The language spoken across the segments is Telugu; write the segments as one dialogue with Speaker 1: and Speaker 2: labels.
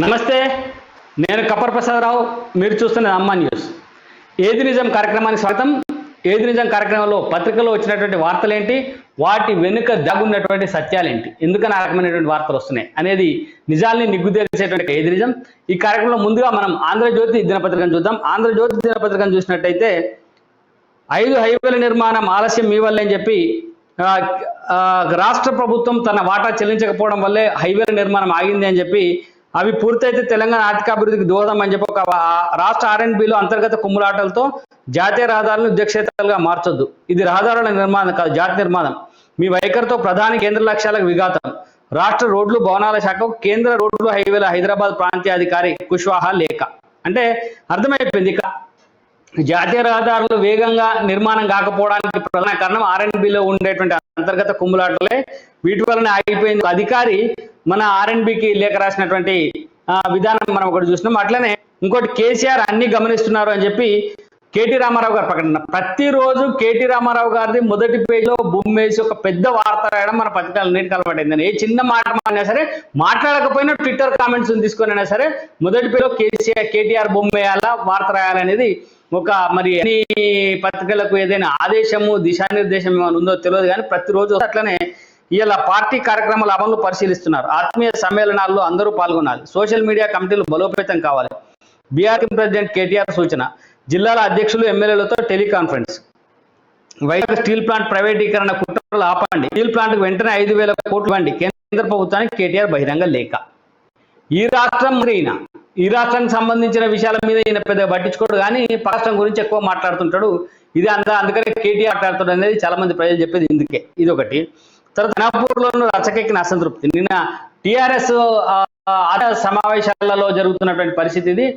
Speaker 1: నమస్తే, నేను కపర్ ప్రసాదరావు. మీరు చూస్తున్న అమ్మా న్యూస్. ఏది నిజం కార్యక్రమానికి స్వాగతం. ఏది నిజం కార్యక్రమంలో పత్రికల్లో వచ్చినటువంటి వార్తలేంటి, వాటి వెనుక దాగున్నటువంటి సత్యాలేంటి, ఎందుకని ఆ రకమైనటువంటి వార్తలు వస్తున్నాయి అనేది నిజాల్ని నిగ్గుదేల్చేటువంటి ఏది నిజం. ఈ కార్యక్రమంలో ముందుగా మనం ఆంధ్రజ్యోతి దినపత్రికను చూద్దాం. ఆంధ్రజ్యోతి దినపత్రికను చూసినట్టయితే 5 హైవేల నిర్మాణం ఆలస్యం మీ వల్లే అని చెప్పి రాష్ట్ర ప్రభుత్వం తన వాటా చెల్లించకపోవడం వల్లే హైవేల నిర్మాణం ఆగింది అని చెప్పి, అవి పూర్తయితే తెలంగాణ ఆర్థికాభివృద్ధికి దోహదం అని చెప్పి ఒక రాష్ట్ర R&Bలో అంతర్గత కుమ్ములాటలతో జాతీయ రహదారులను యుద్ధక్షేత్రాలుగా మార్చొద్దు. ఇది రహదారుల నిర్మాణం కాదు, జాతి నిర్మాణం. మీ వైఖరితో ప్రధాని కేంద్ర లక్ష్యాలకు విఘాతం. రాష్ట్ర రోడ్లు భవనాల శాఖకు కేంద్ర రోడ్లు హైవేల హైదరాబాద్ ప్రాంతీయ అధికారి కుష్వాహా లేఖ. అంటే అర్థమైపోయింది, ఇక జాతీయ రహదారులు వేగంగా నిర్మాణం కాకపోవడానికి ప్రధాన కారణం R&Bలో ఉండేటువంటి అంతర్గత కుమ్ములాటలే. వీటి వలన ఆగిపోయింది. అధికారి మన R&Bకి లేఖ రాసినటువంటి విధానం మనం ఒకటి చూసినాం. అట్లనే ఇంకోటి, కేసీఆర్ అన్ని గమనిస్తున్నారు అని చెప్పి కేటీ రామారావు గారు ప్రకటన. ప్రతిరోజు కేటీ రామారావు గారిది మొదటి పేజీలో బొమ్మేసి ఒక పెద్ద వార్త రాయడం మన పత్రికలన్నిటికీ అలవాటైందని. ఏ చిన్న మాట అయినా సరే, మాట్లాడకపోయినా ట్విట్టర్ కామెంట్స్ తీసుకొని అయినా సరే మొదటి పేజీలో కేటీఆర్ బొమ్మ వేయాలా, వార్త రాయాలనేది ఒక మరి అన్ని పత్రికలకు ఏదైనా ఆదేశము దిశానిర్దేశం ఏమైనా ఉందో తెలియదు, కానీ ప్రతిరోజు అట్లనే ఇలా పార్టీ కార్యక్రమాల అమలు పరిశీలిస్తున్నారు. ఆత్మీయ సమ్మేళనాల్లో అందరూ పాల్గొనాలి. సోషల్ మీడియా కమిటీలు బలోపేతం కావాలి. బీఆర్ ప్రెసిడెంట్ కేటీఆర్ సూచన. జిల్లాల అధ్యక్షులు ఎమ్మెల్యేలతో టెలికాన్ఫరెన్స్. వైజాగ్ స్టీల్ ప్లాంట్ ప్రైవేటీకరణ కుట్రలు ఆపండి. స్టీల్ ప్లాంట్కు వెంటనే 5,000 కోట్లు ఇవ్వండి. కేంద్ర ప్రభుత్వానికి కేటీఆర్ బహిరంగ లేఖ. ఈ రాష్ట్రానికి సంబంధించిన విషయాల మీద ఈయన పెద్దగా పట్టించుకోడు, కానీ రాష్ట్రం గురించి ఎక్కువ మాట్లాడుతుంటాడు. ఇది అందుకనే కేటీఆర్ మాట్లాడుతాడు అనేది చాలా మంది ప్రజలు చెప్పేది ఇందుకే. ఇది ఒకటి. తర్వాత ఘనపూర్లోనూ రచకెక్కిన అసంతృప్తి. నిన్న టీఆర్ఎస్ సమావేశాలలో జరుగుతున్నటువంటి పరిస్థితి ఇది.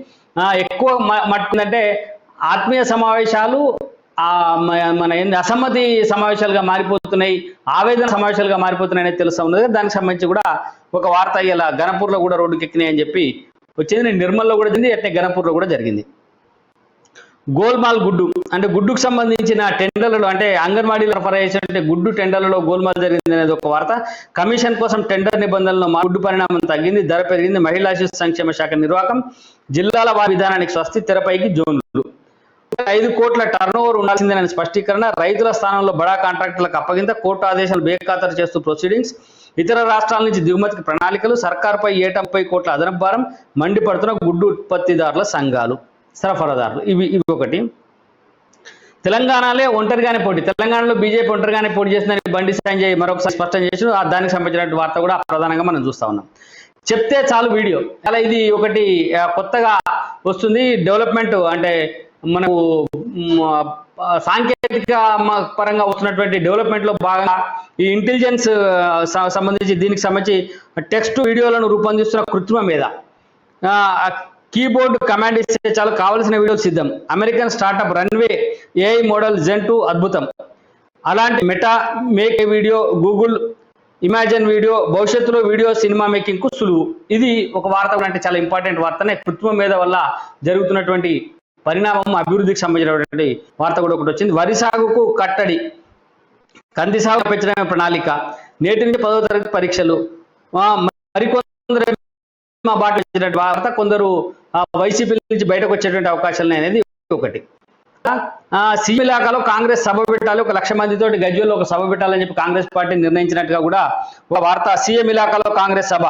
Speaker 1: ఎక్కువ మట్టుకుందంటే ఆత్మీయ సమావేశాలు మన అసమ్మతి సమావేశాలుగా మారిపోతున్నాయి, ఆవేదన సమావేశాలుగా మారిపోతున్నాయి అనేది తెలుస్తూ ఉన్నది. దానికి సంబంధించి కూడా ఒక వార్త ఇలా ఘనపూర్లో కూడా రోడ్డుకి ఎక్కినాయి అని చెప్పి వచ్చింది. నిర్మల్లో కూడా జరిగింది, అట్నే ఘనపూర్లో కూడా జరిగింది. గోల్మాల్ గుడ్డు అంటే గుడ్డుకు సంబంధించిన టెండర్లలో, అంటే అంగన్వాడీలో సరఫరా చేసే గుడ్డు టెండర్లలో గోల్మాల్ జరిగింది అనేది ఒక వార్త. కమిషన్ కోసం టెండర్ నిబంధనల్లో గుడ్డు పరిణామం తగ్గింది, ధర పెరిగింది. మహిళా శిశు సంక్షేమ శాఖ నిర్వాహకం. జిల్లాల వారి విధానానికి స్వస్తి, తెరపైకి జోన్లు. 5 కోట్ల టర్నోవర్ ఉండాల్సిందేనని స్పష్టీకరణ. రైతుల స్థానంలో బడా కాంట్రాక్టర్లకు అప్పగింత. కోర్టు ఆదేశాలు బేఖాతరు చేస్తూ ప్రొసీడింగ్స్. ఇతర రాష్ట్రాల నుంచి దిగుమతికి ప్రణాళికలు. సర్కారుపై 30 కోట్ల అదనపు భారం. మండిపడుతున్న గుడ్డు ఉత్పత్తిదారుల సంఘాలు, సరఫరాదారులు. ఇవి ఒకటి. తెలంగాణలో ఒంటరిగానే పోటీ. తెలంగాణలో బీజేపీ ఒంటరిగానే పోటీ చేస్తుందని బండి సంజయ్ మరొకసారి స్పష్టం చేసిన దానికి సంబంధించిన వార్త కూడా ప్రధానంగా మనం చూస్తా ఉన్నాం. చెప్తే చాలు వీడియో, అలా ఇది ఒకటి కొత్తగా వస్తుంది. డెవలప్మెంట్ అంటే మనకు సాంకేతిక పరంగా వస్తున్నటువంటి డెవలప్మెంట్లో భాగంగా ఈ ఇంటెలిజెన్స్ సంబంధించి దీనికి సంబంధించి టెక్స్ట్ వీడియోలను రూపొందిస్తున్న కృత్రిమ మీద కీబోర్డ్ కమాండ్ ఇస్తే చాలు కావలసిన వీడియోలు సిద్ధం. American startup runway AI model Zen 2 అద్భుతం. అలాంటి meta make video, Google imagine video భవిష్యత్తులో వీడియో సినిమా మేకింగ్ కు సులువు. ఇది ఒక వార్త, అంటే చాలా ఇంపార్టెంట్ వార్తనే. కృత్రిమ మీద వల్ల జరుగుతున్నటువంటి పరిణామం, అభివృద్ధికి సంబంధించినటువంటి వార్త కూడా ఒకటి వచ్చింది. వరి సాగుకు కట్టడి, కంది సాగు పెంచడమే ప్రణాళిక. నేటి నుంచి 10వ తరగతి పరీక్షలు. మరికొందరు బాట వచ్చినటువంటి వార్త, కొందరు వైసీపీ నుంచి బయటకు వచ్చేటువంటి అవకాశాలు అనేది ఒకటి. సీఎం ఇలాకాలో కాంగ్రెస్ సభ పెట్టాలి, 1,00,000 మందితో గజ్వేల్లో ఒక సభ పెట్టాలని చెప్పి కాంగ్రెస్ పార్టీ నిర్ణయించినట్టుగా కూడా ఒక వార్త. సీఎం ఇలాకాలో కాంగ్రెస్ సభ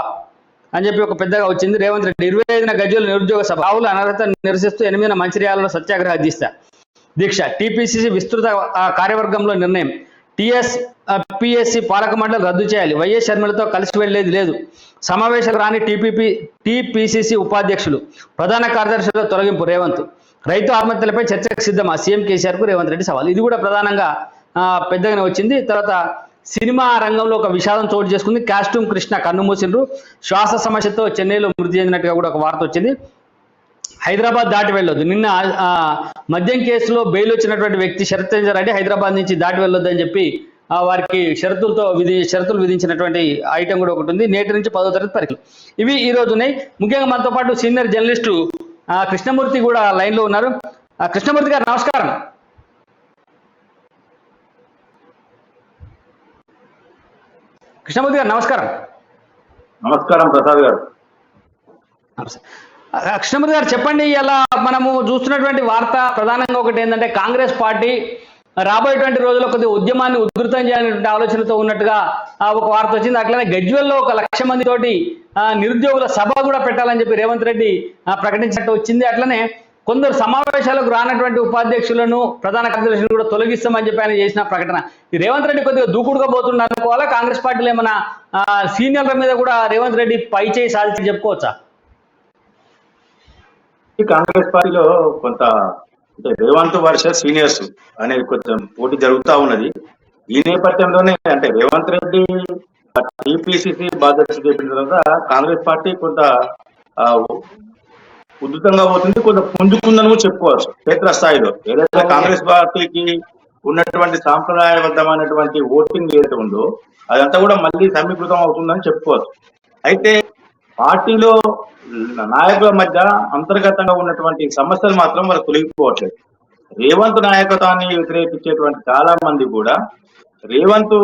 Speaker 1: అని చెప్పి ఒక పెద్దగా వచ్చింది. రేవంత్ రెడ్డి 25న గజ్వేల్ నిరుద్యోగ సభ. రాహుల్ అనర్హత నిరసిస్తూ 8న మంచిర్యాలలో సత్యాగ్రహ దీక్ష. టీపీసీసీ విస్తృత కార్యవర్గంలో నిర్ణయం. PSC పాలక మండలి రద్దు చేయాలి. వైఎస్ షర్మిలతో కలిసి వెళ్లేది లేదు. సమావేశాలు రాని TPCC ఉపాధ్యక్షులు. ప్రధాన కార్యదర్శిలో తొలగింపు రేవంత్. రైతు ఆత్మహత్యలపై చర్చకు సిద్ధమా సీఎం కేసీఆర్కు రేవంత్ రెడ్డి సవాల్. ఇది కూడా ప్రధానంగా పెద్దగానే వచ్చింది. తర్వాత సినిమా రంగంలో ఒక విషాదం చోటు చేసుకుంది. కాస్ట్యూమ్ కృష్ణ కన్నుమూసిండ్రు. శ్వాస సమస్యతో చెన్నైలో మృతి చెందినట్టుగా కూడా ఒక వార్త వచ్చింది. హైదరాబాద్ దాటి వెళ్ళొద్దు. నిన్న మద్యం కేసులో బెయిల్ వచ్చినటువంటి వ్యక్తి శరతేంద్ర రెడ్డి హైదరాబాద్ నుంచి దాటి వెళ్ళొద్దు అని చెప్పి వారికి షరతులు విధించినటువంటి ఐటమ్ కూడా ఒకటి ఉంది. నేటి నుంచి 10వ తరగతి పరీక్షలు. ఇవి ఈ రోజు ఉన్నాయి. ముఖ్యంగా మనతో పాటు సీనియర్ జర్నలిస్టు కృష్ణమూర్తి కూడా లైన్లో ఉన్నారు. కృష్ణమూర్తి గారు నమస్కారం. కృష్ణమూర్తి గారు నమస్కారం.
Speaker 2: నమస్కారం ప్రసాద్ గారు.
Speaker 1: కృష్ణమూర్తి గారు చెప్పండి. ఇలా మనము చూస్తున్నటువంటి వార్త ప్రధానంగా ఒకటి ఏంటంటే కాంగ్రెస్ పార్టీ రాబోయేటువంటి రోజుల్లో కొద్దిగా ఉద్యమాన్ని ఉధృతం చేయాలనేటువంటి ఆలోచనతో ఉన్నట్టుగా ఒక వార్త వచ్చింది. అట్లనే గజ్వెల్లో 1,00,000 మంది తోటి నిరుద్యోగుల సభ కూడా పెట్టాలని చెప్పి రేవంత్ రెడ్డి ప్రకటించినట్టు వచ్చింది. అట్లనే కొందరు సమావేశాలకు రానటువంటి ఉపాధ్యక్షులను ప్రధాన కార్యదర్శులను కూడా తొలగిస్తామని చెప్పి ఆయన చేసిన ప్రకటన. ఈ రేవంత్ రెడ్డి కొద్దిగా దూకుడుగా పోతున్నారు అనుకోవాలా? కాంగ్రెస్ పార్టీలో ఏమైనా సీనియర్ల మీద కూడా రేవంత్ రెడ్డి పై చేయి సాధించి చెప్పుకోవచ్చా?
Speaker 2: కాంగ్రెస్ పార్టీలో కొంత అంటే రేవంత్ వర్సెస్ సీనియర్స్ అనేది కొంచెం పోటీ జరుగుతూ ఉన్నది. ఈ నేపథ్యంలోనే అంటే రేవంత్ రెడ్డి టీపీసీసీ బాధ్యత చేపిన తర్వాత కాంగ్రెస్ పార్టీ కొంత ఉధృతంగా పోతుంది, కొంత పుంజుకుందని కూడా చెప్పుకోవచ్చు. క్షేత్రస్థాయిలో ఏదైతే కాంగ్రెస్ పార్టీకి ఉన్నటువంటి సాంప్రదాయబద్ధమైనటువంటి ఓటింగ్ ఏదైతే ఉందో అదంతా కూడా మళ్ళీ సమీకృతం అవుతుందని చెప్పుకోవచ్చు. అయితే పార్టీలో నాయకుల మధ్య అంతర్గతంగా ఉన్నటువంటి సమస్యలు మాత్రం వాళ్ళు తొలగిపోవట్లేదు. రేవంత్ నాయకత్వాన్ని వ్యతిరేకించేటువంటి చాలా మంది కూడా రేవంత్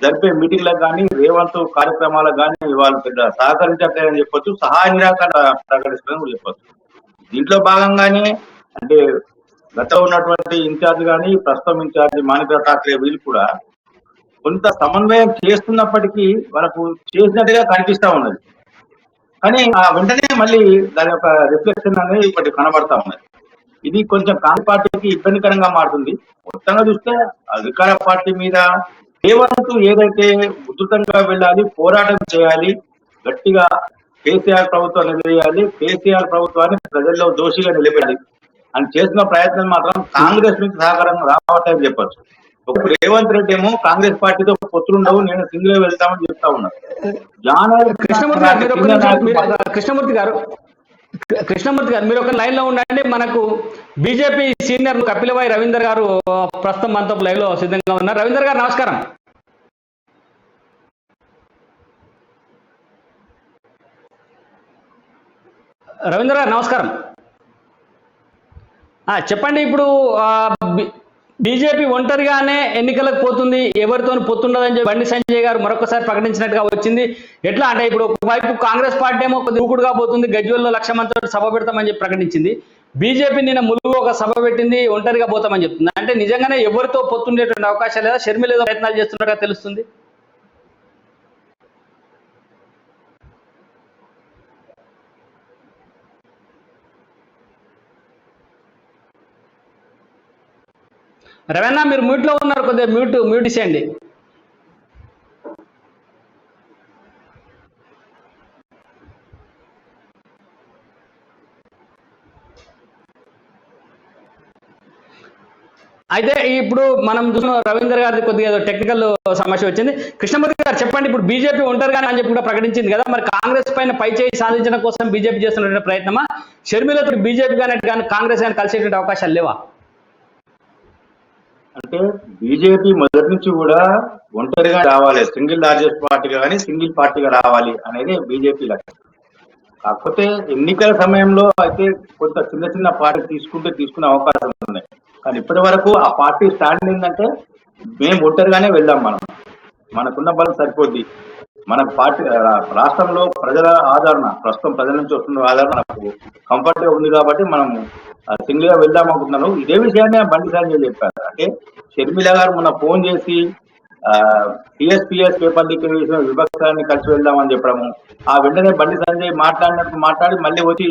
Speaker 2: జరిపే మీటింగ్లకు కానీ రేవంత్ కార్యక్రమాలకు కానీ వాళ్ళు పెద్ద సహకరించట్లేదని చెప్పొచ్చు, సహాయ నిరాకరణ ప్రకటిస్తారని కూడా చెప్పొచ్చు. దీంట్లో భాగంగానే అంటే గతంలో ఉన్నటువంటి ఇన్ఛార్జ్ కానీ ప్రస్తుతం ఇన్ఛార్జ్ మాణిక్రావు ఠాక్రే వీళ్ళు కూడా కొంత సమన్వయం చేస్తున్నప్పటికీ వాళ్ళకు చేసినట్టుగా కనిపిస్తా ఉన్నది. కానీ వెంటనే మళ్ళీ దాని యొక్క రిఫ్లెక్షన్ అనేది ఒకటి కనబడతా ఉన్నది. ఇది కొంచెం కాంగ్రెస్ పార్టీకి ఇబ్బందికరంగా మారుతుంది. మొత్తంగా చూస్తే అధికార పార్టీ మీద రేవంత్ ఏదైతే ఉధృతంగా వెళ్ళాలి, పోరాటం చేయాలి, గట్టిగా కేసీఆర్ ప్రభుత్వం నిలబెయ్యాలి, కేసీఆర్ ప్రభుత్వాన్ని ప్రజల్లో దోషిగా నిలబెట్టాలి అని చేసిన ప్రయత్నం మాత్రం కాంగ్రెస్ నుంచి సహకారం రావట్లేదని చెప్పచ్చు. ఒక రేవంత్ రెడ్డి ఏమో కాంగ్రెస్ పార్టీతో పొత్తులుండవు, నేను సింగిల్ వెళ్తామని చెప్తా ఉన్నాను.
Speaker 1: కృష్ణమూర్తి గారు మీరు ఒక లైన్ లో ఉండండి. మనకు బీజేపీ సీనియర్ కపిలవాయి రవీందర్ గారు ప్రస్తుతం మనతో లైవ్ లో సిద్ధంగా ఉన్నారు. రవీందర్ గారు నమస్కారం. రవీందర్ గారు నమస్కారం. చెప్పండి. ఇప్పుడు బీజేపీ ఒంటరిగానే ఎన్నికలకు పోతుంది, ఎవరితో పొత్తుండదని చెప్పి బండి సంజయ్ గారు మరొకసారి ప్రకటించినట్టుగా వచ్చింది. ఎట్లా అంటే ఇప్పుడు ఒకవైపు కాంగ్రెస్ పార్టీ ఏమో దూకుడుగా పోతుంది, గజ్వెల్లో 1,00,000 మందితో సభ పెడతామని చెప్పి ప్రకటించింది. బీజేపీ నిన్న ములుగు ఒక సభ పెట్టింది, ఒంటరిగా పోతామని చెప్తుంది. అంటే నిజంగానే ఎవరితో పొత్తుండేటువంటి అవకాశాలు లేదా షర్మిల ఏదో ప్రయత్నాలు చేస్తున్నట్టుగా తెలుస్తుంది. రవీణ మీరు మ్యూట్లో ఉన్నారు, కొద్దిగా మ్యూట్ ఇసేయండి. అయితే ఇప్పుడు మనం చూసిన రవీందర్ గారి కొద్దిగా టెక్నికల్ సమస్య వచ్చింది. కృష్ణమూర్తి గారు చెప్పండి. ఇప్పుడు బీజేపీ ఒంటరిగానే అని చెప్పి కూడా ప్రకటించింది కదా, మరి కాంగ్రెస్ పైన పై చేయి సాధించడం కోసం బీజేపీ చేస్తున్నటువంటి ప్రయత్నమా? షర్మిలతో బీజేపీ కానీ కాంగ్రెస్ కానీ కలిసేటువంటి అవకాశాలు లేవా?
Speaker 2: అంటే బీజేపీ మొదటి నుంచి కూడా ఒంటరిగా రావాలి, సింగిల్ లార్జెస్ట్ పార్టీగా కానీ సింగిల్ పార్టీగా రావాలి అనేది బీజేపీ లక్ష్యం. కాకపోతే ఎన్నికల సమయంలో అయితే కొంత చిన్న చిన్న పార్టీ తీసుకునే అవకాశం ఉన్నాయి. కానీ ఇప్పటి వరకు ఆ పార్టీ స్టాండ్ ఏంటంటే మేము ఒంటరిగానే వెళ్దాం, మనకున్న బలం సరిపోద్ది, మన పార్టీ రాష్ట్రంలో ప్రజల ఆదరణ, ప్రస్తుతం ప్రజల నుంచి వస్తున్న ఆదరణ మనకు కంఫర్ట్ గా ఉంది కాబట్టి మనం సింగిల్ గా వెళ్దాం అనుకుంటున్నాను. ఇదే విషయాన్ని బండి సంజయ్ చెప్పారు. అంటే షర్మిల గారు మొన్న ఫోన్ చేసి టీఎస్పీఎస్ పేపర్ లీకేజ్ విపక్షాన్ని కలిసి వెళ్దామని చెప్పడము, ఆ వెంటనే బండి సంజయ్ మాట్లాడి మళ్ళీ వచ్చి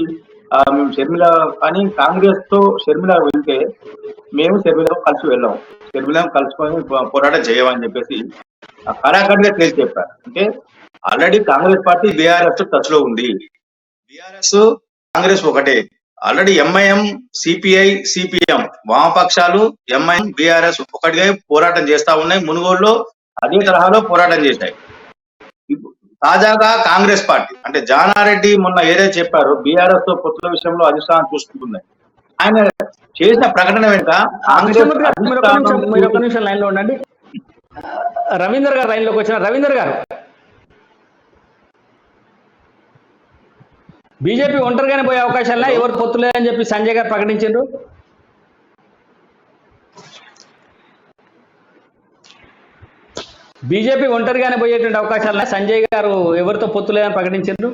Speaker 2: మేము షర్మిల కానీ కాంగ్రెస్ తో షర్మిల వెళ్తే మేము షర్మిలతో కలిసి వెళ్ళాము, షర్మిలను కలుసుకొని పోరాటం చేయమని చెప్పేసి కరాఖండిగా తేల్చి చెప్పారు. అంటే already Congress party BRS touch లో ఉంది, బీఆర్ఎస్ కాంగ్రెస్ ఒకటే. ఆల్రెడీ ఎంఐఎం, సిపిఐ, సిపిఎం వామపక్షాలు ఎంఐఎం, బీఆర్ఎస్ ఒకటిగా పోరాటం చేస్తా ఉన్నాయి. మునుగోడులో అదే తరహాలో పోరాటం చేశాయి. తాజాగా కాంగ్రెస్ పార్టీ అంటే జానారెడ్డి మొన్న ఏదైతే చెప్పారో బీఆర్ఎస్ తో పొత్తుల విషయంలో అధిష్టానం చూసుకుంటున్నాయి. ఆయన చేసిన ప్రకటన వెనుక
Speaker 1: లైన్ లో ఉండండి. రవీందర్ గారు లైన్ లోకి వచ్చిన. రవీందర్ గారు, బీజేపీ ఒంటరిగానే పోయే అవకాశాలే, ఎవరు పొత్తులేదని చెప్పి సంజయ్ గారు ప్రకటించారు. బీజేపీ ఒంటరిగానే పోయేటువంటి అవకాశాలనే, సంజయ్ గారు ఎవరితో పొత్తులేదని ప్రకటించారు.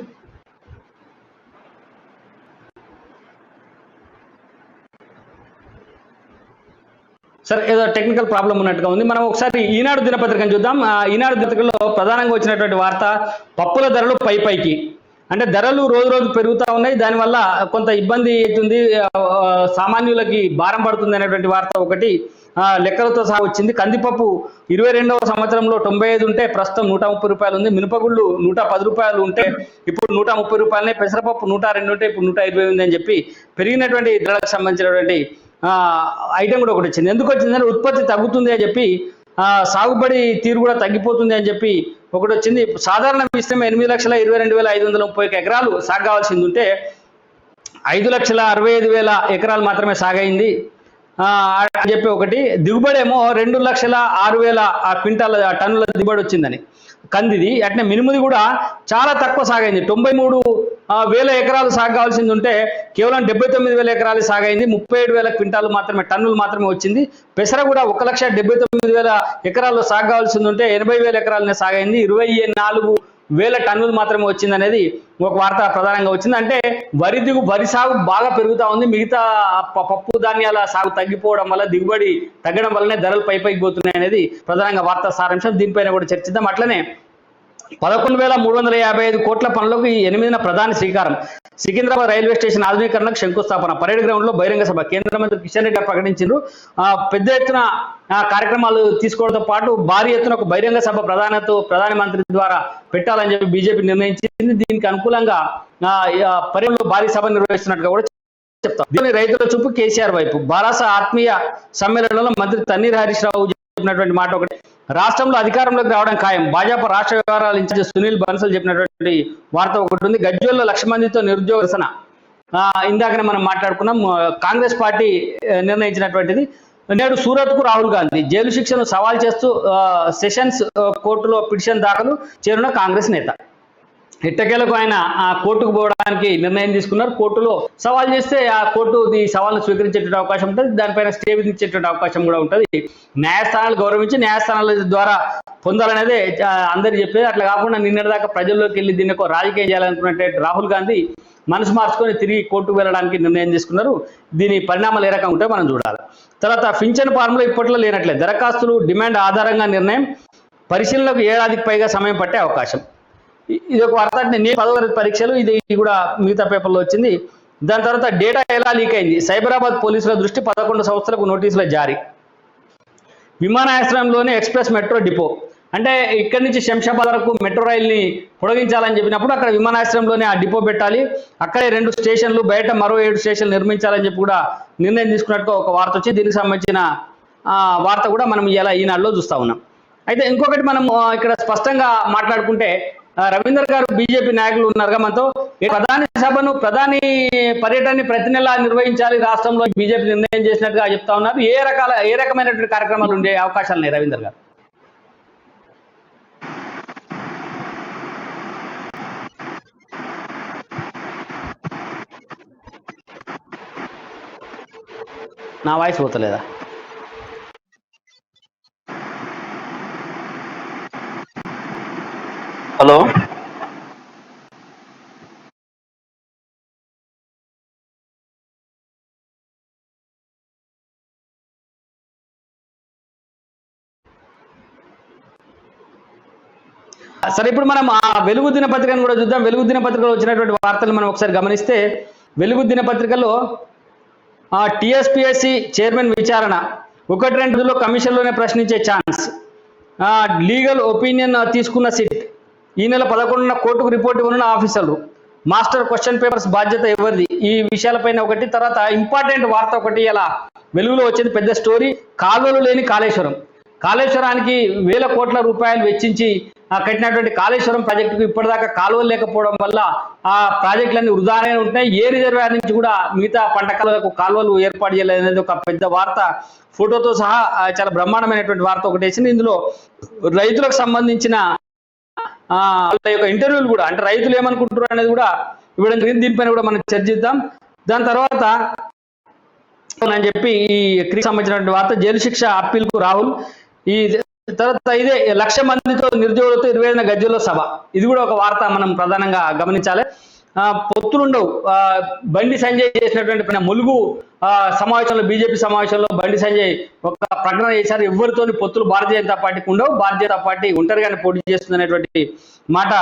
Speaker 1: సరే ఏదో టెక్నికల్ ప్రాబ్లం ఉన్నట్టుగా ఉంది. మనం ఒకసారి ఈనాడు దినపత్రికను చూద్దాం. ఈనాడు దినపత్రికలో ప్రధానంగా వచ్చినటువంటి వార్త పప్పుల ధరలు పైకి, అంటే ధరలు రోజు రోజు పెరుగుతూ ఉన్నాయి, దానివల్ల కొంత ఇబ్బంది అవుతుంది, సామాన్యులకి భారం పడుతుంది అనేటువంటి వార్త ఒకటి లెక్కలతో సహా వచ్చింది. కందిపప్పు 22వ సంవత్సరంలో 95 ఉంటే ప్రస్తుతం 130 రూపాయలు ఉంది. మినపగుళ్ళు 110 రూపాయలు ఉంటే ఇప్పుడు 130 రూపాయలనే. పెసరపప్పు 102 ఉంటే ఇప్పుడు 120 ఉంది అని చెప్పి పెరిగినటువంటి ధరలకు సంబంధించినటువంటి ఐటమ్ కూడా ఒకటి వచ్చింది. ఎందుకు వచ్చిందంటే ఉత్పత్తి తగ్గుతుంది అని చెప్పి, సాగుబడి తీరు కూడా తగ్గిపోతుంది అని చెప్పి ఒకటి వచ్చింది. సాధారణ విస్తీర్ణం 8,22,530 ఎకరాలు సాగు కావాల్సింది ఉంటే 5,65,000 ఎకరాలు మాత్రమే సాగైంది అని చెప్పి ఒకటి. దిగుబడి ఏమో 2,06,000 టన్నుల దిగుబడి వచ్చిందని కందిది. అట్నే మినుముది కూడా చాలా తక్కువ సాగైంది. 93,000 ఎకరాలు సాగు కావాల్సింది ఉంటే కేవలం 79,000 ఎకరాలు సాగైంది. 37,000 టన్నులు మాత్రమే వచ్చింది. పెసర కూడా 1,79,000 ఎకరాలు సాగు కావాల్సింది ఉంటే 80,000 ఎకరాలనే సాగైంది. 24,000 టన్నులు మాత్రమే వచ్చింది అనేది ఒక వార్త ప్రధానంగా వచ్చింది. అంటే వరి సాగు బాగా పెరుగుతూ ఉంది, మిగతా పప్పు ధాన్యాల సాగు తగ్గిపోవడం వల్ల, దిగుబడి తగ్గడం వల్లనే ధరలు పైకి పోతున్నాయి అనేది ప్రధానంగా వార్తా సారాంశం. దీనిపైన కూడా చర్చిద్దాం. అట్లనే 11,355 కోట్ల పనులకు ఈ 8న ప్రధాని శ్రీకారం. సికింద్రాబాద్ రైల్వే స్టేషన్ ఆధునీకరణకు శంకుస్థాపన. పరేడ్ గ్రౌండ్ లో బహిరంగ సభ. కేంద్ర మంత్రి కిషన్ రెడ్డి ప్రకటించారు. పెద్ద ఎత్తున కార్యక్రమాలు తీసుకోవడంతో పాటు భారీ ఎత్తున ఒక బహిరంగ సభ ప్రధానమంత్రి ద్వారా పెట్టాలని చెప్పి బీజేపీ నిర్ణయించింది. దీనికి అనుకూలంగా పరేడ్లో భారీ సభ నిర్వహిస్తున్నట్టుగా కూడా చెప్తాం. రైతుల చూపు కేసీఆర్ వైపు. బారాస ఆత్మీయ సమ్మేళనంలో మంత్రి తన్నీర్ హరీష్ రావు చెప్పినటువంటి మాట ఒకటి. రాష్ట్రంలో అధికారంలోకి రావడం ఖాయం. భాజపా రాష్ట్ర వ్యవహారాల ఇన్ఛార్జ్ సునీల్ బన్సల్ చెప్పినటువంటి వార్త ఒకటి ఉంది. గజ్వేల్లో 1,00,000 మందితో నిరుద్యోగ నిరసన. ఇందాకనే మనం మాట్లాడుకున్నాం. కాంగ్రెస్ పార్టీ నిర్ణయించినటువంటిది. నేడు సూరత్కు రాహుల్ గాంధీ. జైలు శిక్షను సవాల్ చేస్తూ సెషన్స్ కోర్టులో పిటిషన్ దాఖలు చేరిన కాంగ్రెస్ నేత. ఎట్టకేలకు ఆయన కోర్టుకు పోవడానికి నిర్ణయం తీసుకున్నారు. కోర్టులో సవాల్ చేస్తే ఆ కోర్టు ఈ సవాల్ను స్వీకరించేటువంటి అవకాశం ఉంటుంది, దానిపైన స్టే విధించేటువంటి అవకాశం కూడా ఉంటుంది. న్యాయస్థానాలు గౌరవించి న్యాయస్థానాల ద్వారా పొందాలనేదే అందరు చెప్పేది. అట్లా కాకుండా నిన్నటిదాకా ప్రజల్లోకి వెళ్ళి దీన్ని ఒక రాజకీయం చేయాలనుకున్నట్టు రాహుల్ గాంధీ మనసు మార్చుకొని తిరిగి కోర్టుకు వెళ్ళడానికి నిర్ణయం తీసుకున్నారు. దీని పరిణామాలు ఏ రకంగా ఉంటాయో మనం చూడాలి. తర్వాత పింఛన్ ఫార్ములా ఇప్పట్లో లేనట్లే. దరఖాస్తులు డిమాండ్ ఆధారంగా నిర్ణయం. పరిశీలనకు ఏడాదికి పైగా సమయం పట్టే అవకాశం. ఇది ఒక వార్త. నేను 10వ తరగతి పరీక్షలు, ఇది కూడా మిగతా పేపర్లో వచ్చింది. దాని తర్వాత డేటా ఎలా లీక్ అయింది. సైబరాబాద్ పోలీసుల దృష్టి. 11 సంస్థలకు నోటీసుల జారీ. విమానాశ్రయంలోనే ఎక్స్ప్రెస్ మెట్రో డిపో. అంటే ఇక్కడి నుంచి శంషాబాద్ వరకు మెట్రో రైల్ని పొడిగించాలని చెప్పినప్పుడు అక్కడ విమానాశ్రయంలోనే ఆ డిపో పెట్టాలి, అక్కడే 2 స్టేషన్లు, బయట మరో 7 స్టేషన్లు నిర్మించాలని చెప్పి కూడా నిర్ణయం తీసుకున్నట్టుగా ఒక వార్త వచ్చి, దీనికి సంబంధించిన వార్త కూడా మనం ఇలా ఈనాడులో చూస్తూ ఉన్నాం. అయితే ఇంకొకటి మనం ఇక్కడ స్పష్టంగా మాట్లాడుకుంటే, రవీందర్ గారు బీజేపీ నాయకులు ఉన్నారుగా మనతో. ప్రధాని పర్యటనని ప్రతి నెల నిర్వహించాలి రాష్ట్రంలో బీజేపీ నిర్ణయం చేసినట్టుగా చెప్తా ఉన్నారు. ఏ రకమైనటువంటి కార్యక్రమాలు ఉండే అవకాశాలు ఉన్నాయి రవీందర్ గారు? నా వాయిస్ పోతలేదా?
Speaker 3: హలో,
Speaker 1: సరే, ఇప్పుడు మనం వెలుగు దినపత్రికను కూడా చూద్దాం. వెలుగు దినపత్రికలో వచ్చినటువంటి వార్తలు మనం ఒకసారి గమనిస్తే, వెలుగు దినపత్రికలో టీఎస్పీఎస్సీ చైర్మన్ విచారణ. 1-2 రోజుల్లో కమిషన్లోనే ప్రశ్నించే ఛాన్స్. లీగల్ ఒపీనియన్ తీసుకున్న సిట్. ఈ నెల 11న కోర్టుకు రిపోర్ట్ ఇవ్వనున్న ఆఫీసర్లు. మాస్టర్ క్వశ్చన్ పేపర్స్ బాధ్యత ఎవరిది? ఈ విషయాలపైన ఒకటి. తర్వాత ఇంపార్టెంట్ వార్త ఒకటి ఇలా వెలుగులో వచ్చింది, పెద్ద స్టోరీ. కాలువలు లేని కాళేశ్వరం. కాళేశ్వరానికి 1,000 కోట్ల రూపాయలు వెచ్చించి కట్టినటువంటి కాళేశ్వరం ప్రాజెక్టుకు ఇప్పటిదాకా కాలువలు లేకపోవడం వల్ల ఆ ప్రాజెక్టులన్నీ వృధానే ఉంటున్నాయి. ఏ రిజర్వాయర్ నుంచి కూడా మిగతా పంట కాలువలకు కాలువలు ఏర్పాటు చేయలేదు అనేది ఒక పెద్ద వార్త, ఫోటోతో సహా చాలా బ్రహ్మాండమైనటువంటి వార్త ఒకటి వేసింది. ఇందులో రైతులకు సంబంధించిన వాళ్ళ యొక్క ఇంటర్వ్యూలు కూడా, అంటే రైతులు ఏమనుకుంటున్నారు అనేది కూడా ఇవ్వడం జరిగింది. దీనిపైన కూడా మనం చర్చిద్దాం. దాని తర్వాత అని చెప్పి ఈ క్రీకి సంబంధించినటువంటి వార్త. జైలు శిక్ష అప్పీల్కు రాహుల్. ఈ తర్వాత ఇదే 1,00,000 మందితో నిరుద్యోగులతో 25న గజ్వేల్లో సభ. ఇది కూడా ఒక వార్త మనం ప్రధానంగా గమనించాలి. పొత్తులు ఉండవు. బండి సంజయ్ చేసినటువంటి ములుగు సమావేశంలో, బీజేపీ సమావేశంలో బండి సంజయ్ ఒక ప్రకటన చేశారు, ఎవరితోని పొత్తులు భారతీయ జనతా పార్టీకి ఉండవు, భారతీయ జనతా పార్టీ ఒంటరిగానే పోటీ చేస్తుంది అనేటువంటి మాట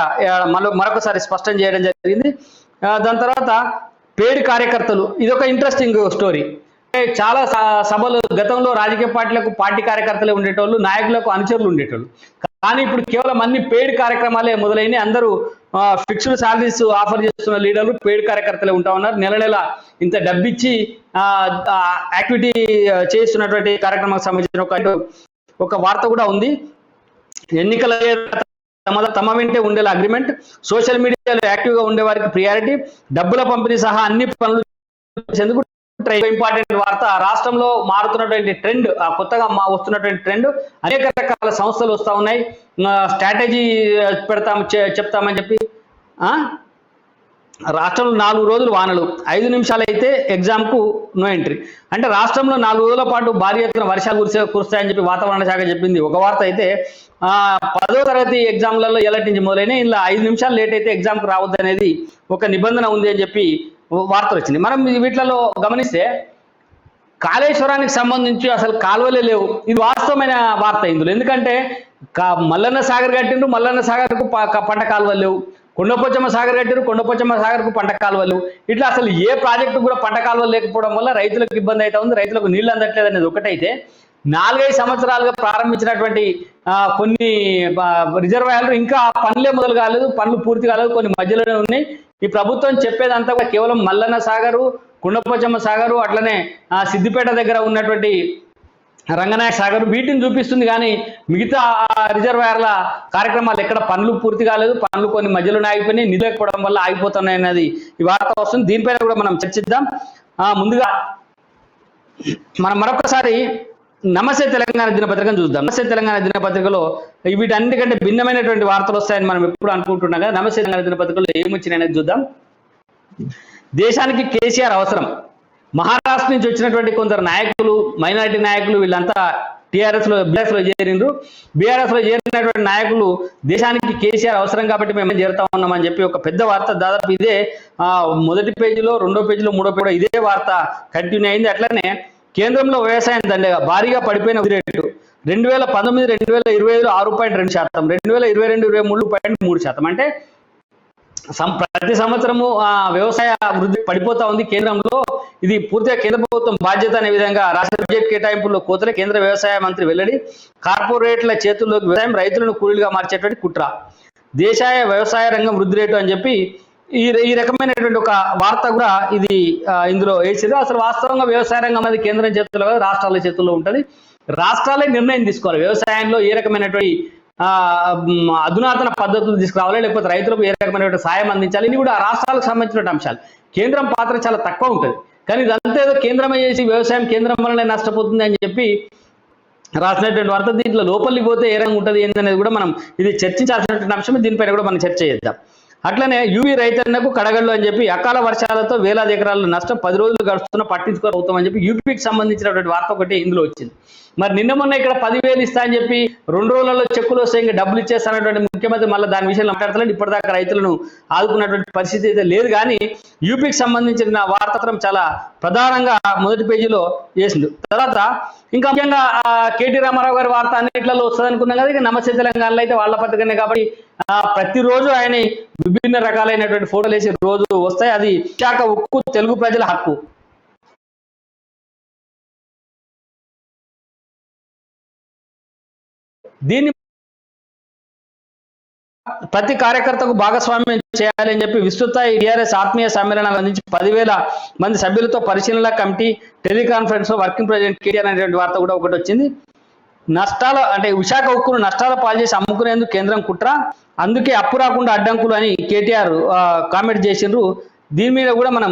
Speaker 1: మరొకసారి స్పష్టం చేయడం జరిగింది. దాని తర్వాత పేడ్ కార్యకర్తలు, ఇదొక ఇంట్రెస్టింగ్ స్టోరీ. చాలా సభలు గతంలో రాజకీయ పార్టీలకు పార్టీ కార్యకర్తలే ఉండేటోళ్ళు, నాయకులకు అనుచరులు ఉండేటోళ్ళు. కానీ ఇప్పుడు కేవలం అన్ని పెయిడ్ కార్యక్రమాలే మొదలైనవి. అందరూ ఫిక్స్డ్ సాలరీస్ ఆఫర్ చేస్తున్న లీడర్లు పెయిడ్ కార్యకర్తలే ఉంటా ఉన్నారు. నెల నెల ఇంత డబ్బిచ్చి యాక్టివిటీ చేస్తున్నటువంటి కార్యక్రమానికి సంబంధించిన ఒక వార్త కూడా ఉంది. ఎన్నికల తమ వెంటే ఉండేలా అగ్రిమెంట్, సోషల్ మీడియాలో యాక్టివ్గా ఉండే వారికి ప్రియారిటీ, డబ్బుల పంపిణీ సహా అన్ని పనులు చేసేందుకు ఇంపార్టెంట్ వార్త. రాష్ట్రంలో మారుతున్నటువంటి ట్రెండ్, కొత్తగా వస్తున్నటువంటి ట్రెండ్, అనేక రకాల సంస్థలు వస్తూ ఉన్నాయి. స్ట్రాటజీ చెప్తామని చెప్పి రాష్ట్రంలో 4 రోజులు వానలు, 5 నిమిషాలు అయితే ఎగ్జామ్కు నో ఎంట్రీ. అంటే రాష్ట్రంలో 4 రోజుల పాటు భారీ ఎత్తున వర్షాలు కురుస్తాయని చెప్పి వాతావరణ శాఖ చెప్పింది. ఒక వార్త అయితే 10వ తరగతి ఎగ్జామ్లలో ఎలర్ట్ నుంచి మొదలైన ఇలా 5 నిమిషాలు లేట్ అయితే ఎగ్జామ్కు రావద్దు అనేది ఒక నిబంధన ఉంది అని చెప్పి వార్తలు వచ్చింది. మనం వీటిలలో గమనిస్తే కాళేశ్వరానికి సంబంధించి అసలు కాలువలే లేవు. ఇది వాస్తవమైన వార్త ఇందులో. ఎందుకంటే మల్లన్న సాగర్ కట్టిండ్రు, మల్లన్న సాగర్కు పంట కాలువలు లేవు. కొండపోచమ్మ సాగర్ కట్టిరు, కొండపోచమ్మ సాగర్కు పంట కాలువలు. ఇట్లా అసలు ఏ ప్రాజెక్టు కూడా పంట కాలువలు లేకపోవడం వల్ల రైతులకు ఇబ్బంది అవుతా ఉంది, రైతులకు నీళ్లు అందట్లేదు అనేది ఒకటైతే, 4-5 సంవత్సరాలుగా ప్రారంభించినటువంటి కొన్ని రిజర్వాయర్లు ఇంకా పనులే మొదలు కాలేదు, పనులు పూర్తి కాలేదు, కొన్ని మధ్యలోనే ఉన్నాయి. ఈ ప్రభుత్వం చెప్పేదంతా కేవలం మల్లన్న సాగరు, కొండపోచమ్మ సాగరు, అట్లనే సిద్దిపేట దగ్గర ఉన్నటువంటి రంగనాయక సాగర్, వీటిని చూపిస్తుంది. కానీ మిగతా రిజర్వాయర్ల కార్యక్రమాలు ఎక్కడ పనులు పూర్తి కాలేదు, పనులు కొన్ని మధ్యలోనే ఆగిపోయినాయి, నిధులు లేకపోవడం వల్ల ఆగిపోతున్నాయి అన్నది ఈ వార్త వస్తుంది. దీనిపైన కూడా మనం చర్చిద్దాం. ముందుగా మనం మరొకసారి నమస్తే తెలంగాణ దినపత్రికను చూద్దాం. నమస్తే తెలంగాణ దినపత్రికలో వీటన్నిటికంటే భిన్నమైనటువంటి వార్తలు వస్తాయని మనం ఎప్పుడు అనుకుంటున్నాం కదా. నమస్తే తెలంగాణ దినపత్రికలో ఏమొచ్చినాయనేది చూద్దాం. దేశానికి కేసీఆర్ అవసరం. మహారాష్ట్ర నుంచి వచ్చినటువంటి కొందరు నాయకులు, మైనారిటీ నాయకులు, వీళ్ళంతా బీఆర్ఎస్ లో చేరిండ్రు. బీఆర్ఎస్ లో చేరినటువంటి నాయకులు దేశానికి కేసీఆర్ అవసరం కాబట్టి మేము చేరుతా ఉన్నామని చెప్పి ఒక పెద్ద వార్త. దాదాపు ఇదే మొదటి పేజీలో, 2వ పేజీలో, 3వ పేజీలో ఇదే వార్త కంటిన్యూ అయింది. అట్లనే కేంద్రంలో వ్యవసాయం దండగా భారీగా పడిపోయిన వృద్ధి రేటు 2019-2025 6.2%, 2022-23 6.3%. అంటే ప్రతి సంవత్సరము వ్యవసాయ వృద్ధి పడిపోతా ఉంది కేంద్రంలో. ఇది పూర్తిగా కేంద్ర ప్రభుత్వం బాధ్యత అనే విధంగా రాష్ట్ర బడ్జెట్ కేటాయింపుల్లో కోతలే కేంద్ర వ్యవసాయ మంత్రి వెల్లడి. కార్పొరేట్ల చేతుల్లోకి వ్యవసాయం, రైతులను కూలీలుగా మార్చేటువంటి కుట్ర. దేశాయ వ్యవసాయ రంగం వృద్ధి రేటు అని చెప్పి ఈ రకమైనటువంటి ఒక వార్త కూడా ఇది ఇందులో వేసింది. అసలు వాస్తవంగా వ్యవసాయ రంగం అనేది కేంద్రం చేతుల్లో కాదు, రాష్ట్రాల చేతుల్లో ఉంటుంది. రాష్ట్రాలే నిర్ణయం తీసుకోవాలి వ్యవసాయంలో ఏ రకమైనటువంటి అధునాతన పద్ధతులు తీసుకురావాలి, లేకపోతే రైతులకు ఏ రకమైనటువంటి సాయం అందించాలి. ఇది కూడా రాష్ట్రాలకు సంబంధించిన అంశాలు. కేంద్రం పాత్ర చాలా తక్కువ ఉంటుంది. కానీ ఇదంతా ఏదో కేంద్రమే చేసి వ్యవసాయం కేంద్రం వల్లనే నష్టపోతుంది అని చెప్పి రాసినటువంటి వార్త. దీంట్లో లోపలికి పోతే ఏ రంగం ఉంటుంది ఏంటనేది కూడా మనం ఇది చర్చించాల్సినటువంటి అంశం. దీనిపైన కూడా మనం చర్చ చేద్దాం. అట్లనే యూవీ రైతన్నకు కడగళ్ళు అని చెప్పి అకాల వర్షాలతో వేలాది ఎకరాల నష్టం, 10 రోజులు గడుస్తున్న పట్టించుకోకపోతామని చెప్పి యూపీకి సంబంధించినటువంటి వార్త ఒకటి ఇందులో వచ్చింది. మరి నిన్న మొన్న ఇక్కడ 10,000 ఇస్తా అని చెప్పి 2 రోజులలో చెక్కులు వస్తే ఇంకా డబ్బులు ఇచ్చేస్తానటువంటి ముఖ్యమంత్రి మళ్ళీ దాని విషయంలో మాట్లాడతలేదు. ఇప్పటిదాకా రైతులను ఆదుకున్నటువంటి పరిస్థితి అయితే లేదు. కానీ యూపీకి సంబంధించిన వార్త చాలా ప్రధానంగా మొదటి పేజీలో వేసింది. తర్వాత ఇంకా ముఖ్యంగా కేటీ రామారావు గారి వార్త అన్నిట్లలో వస్తుంది అనుకున్నాం కదా. ఇక నమస్తే తెలంగాణలో అయితే వాళ్ళ పత్రికనే కాబట్టి ప్రతిరోజు ఆయన విభిన్న రకాలైనటువంటి ఫోటోలు వేసి రోజు వస్తాయి. అది విశాఖ ఉక్కు తెలుగు ప్రజల హక్కు. దీన్ని ప్రతి కార్యకర్తకు భాగస్వామ్యం చేయాలని చెప్పి విస్తృత టీఆర్ఎస్ ఆత్మీయ సమ్మేళనం అందించి 10,000 మంది సభ్యులతో పరిశీలన కమిటీ టెలికాన్ఫరెన్స్ లో వర్కింగ్ ప్రెసిడెంట్ కేటీఆర్ అనేటువంటి వార్త కూడా ఒకటి వచ్చింది. నష్టాలు అంటే విశాఖ ఉక్కును నష్టాల పాలు చేసి అమ్ముకునేందుకు కేంద్రం కుట్ర, అందుకే అప్పు రాకుండా అడ్డంకులు అని కేటీఆర్ కామెంట్ చేసిండ్రు. దీని మీద కూడా మనం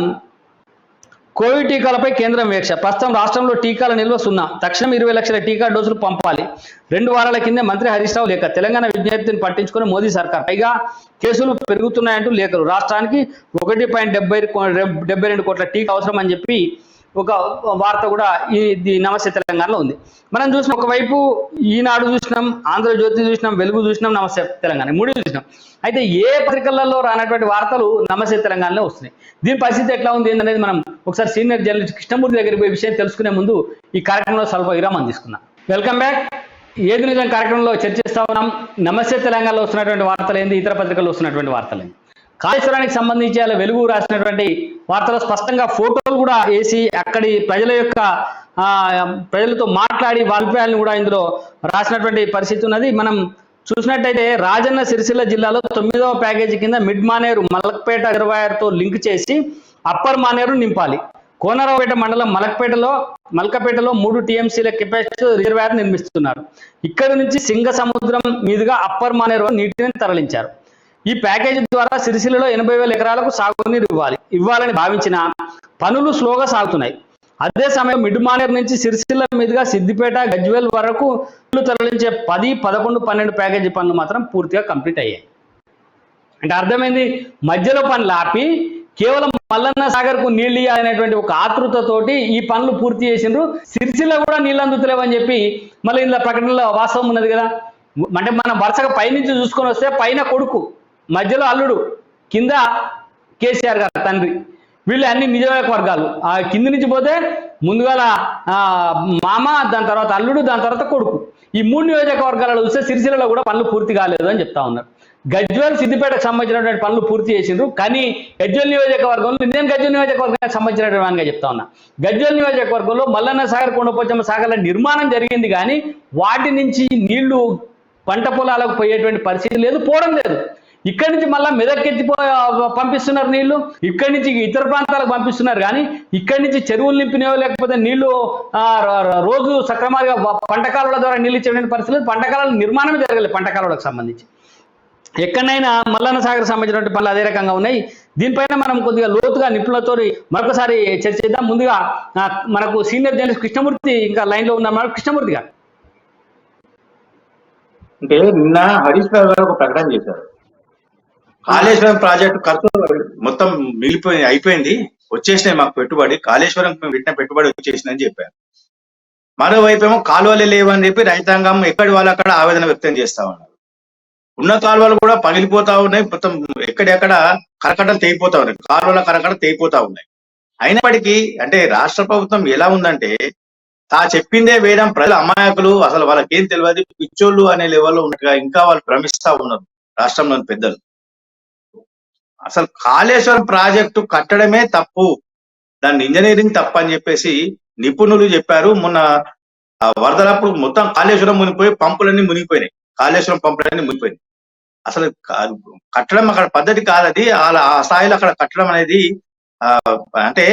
Speaker 1: కోవిడ్ టీకాలపై కేంద్రం వీక్ష. ప్రస్తుతం రాష్ట్రంలో టీకాల నిల్వ 0. తక్షణం 20 లక్షల టీకా డోసులు పంపాలి. 2 వారాల కిందే మంత్రి హరీష్ రావు లేఖ. తెలంగాణ విజ్ఞప్తిని పట్టించుకుని మోదీ సర్కార్. పైగా కేసులు పెరుగుతున్నాయంటూ లేఖలు. రాష్ట్రానికి 1.72 కోట్ల టీకా అవసరం అని చెప్పి ఒక వార్త కూడా ఈ నమస్తే తెలంగాణలో ఉంది. మనం చూసిన ఒకవైపు ఈనాడు చూసినాం, ఆంధ్రజ్యోతి చూసినాం, వెలుగు చూసినాం, నమస్తే తెలంగాణ మూడు చూసినాం. అయితే ఏ పత్రికలలో రానటువంటి వార్తలు నమస్తే తెలంగాణలో వస్తున్నాయి. దీని పరిస్థితి ఎట్లా ఉంది అనేది మనం ఒకసారి సీనియర్ జర్నలిస్ట్ కృష్ణమూర్తి దగ్గరికి పోయి విషయం తెలుసుకునే ముందు ఈ కార్యక్రమంలో స్వల్ప విరామం తీసుకుందాం. Welcome back. ఏది నిజం కార్యక్రమంలో చర్చిస్తా ఉన్నాం. నమస్తే తెలంగాణలో వస్తున్నటువంటి వార్తలు ఏంది, ఇతర పత్రికల్లో వస్తున్నటువంటి వార్తలు ఏంది. కాళేశ్వరానికి సంబంధించి అలా వెలుగు రాసినటువంటి వార్తలు స్పష్టంగా ఫోటోలు కూడా వేసి అక్కడి ప్రజలతో మాట్లాడి వాళ్ళ అభిప్రాయాలను కూడా ఇందులో రాసినటువంటి పరిస్థితి ఉన్నది. మనం చూసినట్టయితే రాజన్న సిరిసిల్ల జిల్లాలో 9వ ప్యాకేజీ కింద మిడ్ మానేరు మలక్పేట రిజర్వాయర్తో లింక్ చేసి అప్పర్ మానేరు నింపాలి. కోనరావుపేట మండలం మల్కపేటలో 3 TMCల కెపాసిటీ రిజర్వాయర్ నిర్మిస్తున్నారు. ఇక్కడి నుంచి సింగ సముద్రం మీదుగా అప్పర్ మానేరు నీటిని తరలించారు. ఈ ప్యాకేజీ ద్వారా సిరిసిల్లలో 80,000 ఎకరాలకు సాగునీరు ఇవ్వాలని భావించిన పనులు స్లోగా సాగుతున్నాయి. అదే సమయం మిడ్ మానేరు నుంచి సిరిసిల్ల మీదుగా సిద్దిపేట, గజ్వేల్ వరకు తరలించే 10, 11, 12 ప్యాకేజీ పనులు మాత్రం పూర్తిగా కంప్లీట్ అయ్యాయి. అంటే అర్థమైంది, మధ్యలో పనులు ఆపి కేవలం మల్లన్న సాగర్ కు నీళ్లు ఇవ్వాలనేటువంటి ఒక ఆతృతతోటి ఈ పనులు పూర్తి చేసిండ్రు. సిరిసిల్ల కూడా నీళ్ళు అందుతలేవని చెప్పి మళ్ళీ ఇందులో ప్రకటనలో వాస్తవం ఉన్నది కదా. అంటే మనం వరుసగా పైనుంచి చూసుకొని వస్తే పైన కొడుకు, మధ్యలో అల్లుడు, కింద కేసీఆర్ గారు తండ్రి, వీళ్ళు అన్ని నియోజకవర్గాలు. ఆ కింది నుంచి పోతే ముందుగాల మామ, దాని తర్వాత అల్లుడు, దాని తర్వాత కొడుకు. ఈ 3 నియోజకవర్గాలలో చూస్తే సిరిసిల్లలో కూడా పనులు పూర్తి కాలేదు అని చెప్తా ఉన్నారు. గజ్వేల్, సిద్దిపేటకు సంబంధించినటువంటి పనులు పూర్తి చేసిండ్రు. కానీ గజ్వేల్ నియోజకవర్గంలో నేను గజ్వేల్ నియోజకవర్గానికి సంబంధించినటువంటి వానిగా చెప్తా ఉన్నా. గజ్వేల్ నియోజకవర్గంలో మల్లన్న సాగర్, కొండపోచమ్మ సాగర్ల నిర్మాణం జరిగింది కానీ వాటి నుంచి నీళ్లు పంట పొలాలకు పోయేటువంటి పరిస్థితి లేదు, పోవడం లేదు. ఇక్కడి నుంచి మళ్ళీ మెదక్కెత్తి పంపిస్తున్నారు నీళ్లు, ఇక్కడి నుంచి ఇతర ప్రాంతాలకు పంపిస్తున్నారు. కానీ ఇక్కడి నుంచి చెరువులు నింపినవో లేకపోతే నీళ్లు రోజు సక్రమంగా పంట కాలువల ద్వారా నీళ్ళు ఇచ్చేటువంటి పరిస్థితులు, పంట కాలువల నిర్మాణమే జరగలేదు. పంట కాలువలకు సంబంధించి ఎక్కడైనా మల్లన్న సాగర్ సంబంధించినటువంటి పనులు అదే రకంగా ఉన్నాయి. దీనిపైన మనం కొద్దిగా లోతుగా నిపుణులతో మరొకసారి చర్చిద్దాం. ముందుగా మనకు సీనియర్ జర్నలిస్ట్ కృష్ణమూర్తి ఇంకా లైన్ లో ఉన్నారు. కృష్ణమూర్తి గారు,
Speaker 2: అంటే నిన్న హరీష్ రావు గారు ఒక ప్రకటన చేశారు. కాళేశ్వరం ప్రాజెక్టు ఖర్చు మొత్తం అయిపోయింది, వచ్చేసినాయి మాకు పెట్టుబడి, కాళేశ్వరం పెట్టిన పెట్టుబడి వచ్చేసిందని చెప్పారు. మరోవైపు ఏమో కాలువలే లేవని చెప్పి రైతాంగం ఎక్కడి వాళ్ళు అక్కడ ఆవేదన వ్యక్తం చేస్తా ఉన్నారు. ఉన్న కాలువలు కూడా పగిలిపోతా ఉన్నాయి, మొత్తం ఎక్కడెక్కడ కరకట్టలు తెగిపోతా ఉన్నాయి, కాలువల కరకట్ట తెగిపోతా ఉన్నాయి. అయినప్పటికీ అంటే రాష్ట్ర ప్రభుత్వం ఎలా ఉందంటే తా చెప్పిందే వేయడం, ప్రజల అమాయకులు, అసలు వాళ్ళకేం తెలియదు, పిచ్చోళ్ళు అనే లెవెల్లో ఉన్నట్టుగా ఇంకా వాళ్ళు భ్రమిస్తా ఉన్నారు రాష్ట్రంలోని పెద్దలు. అసలు కాళేశ్వరం ప్రాజెక్టు కట్టడమే తప్పు, దాన్ని ఇంజనీరింగ్ తప్పు అని చెప్పేసి నిపుణులు చెప్పారు. మొన్న వరదలప్పుడు మొత్తం కాళేశ్వరం మునిగిపోయి పంపులన్నీ మునిగిపోయినాయి, కాళేశ్వరం పంపులన్నీ మునిగిపోయినాయి. అసలు కట్టడం అక్కడ పద్ధతి కాదది, ఆ స్థాయిలో అక్కడ కట్టడం అనేది అంటే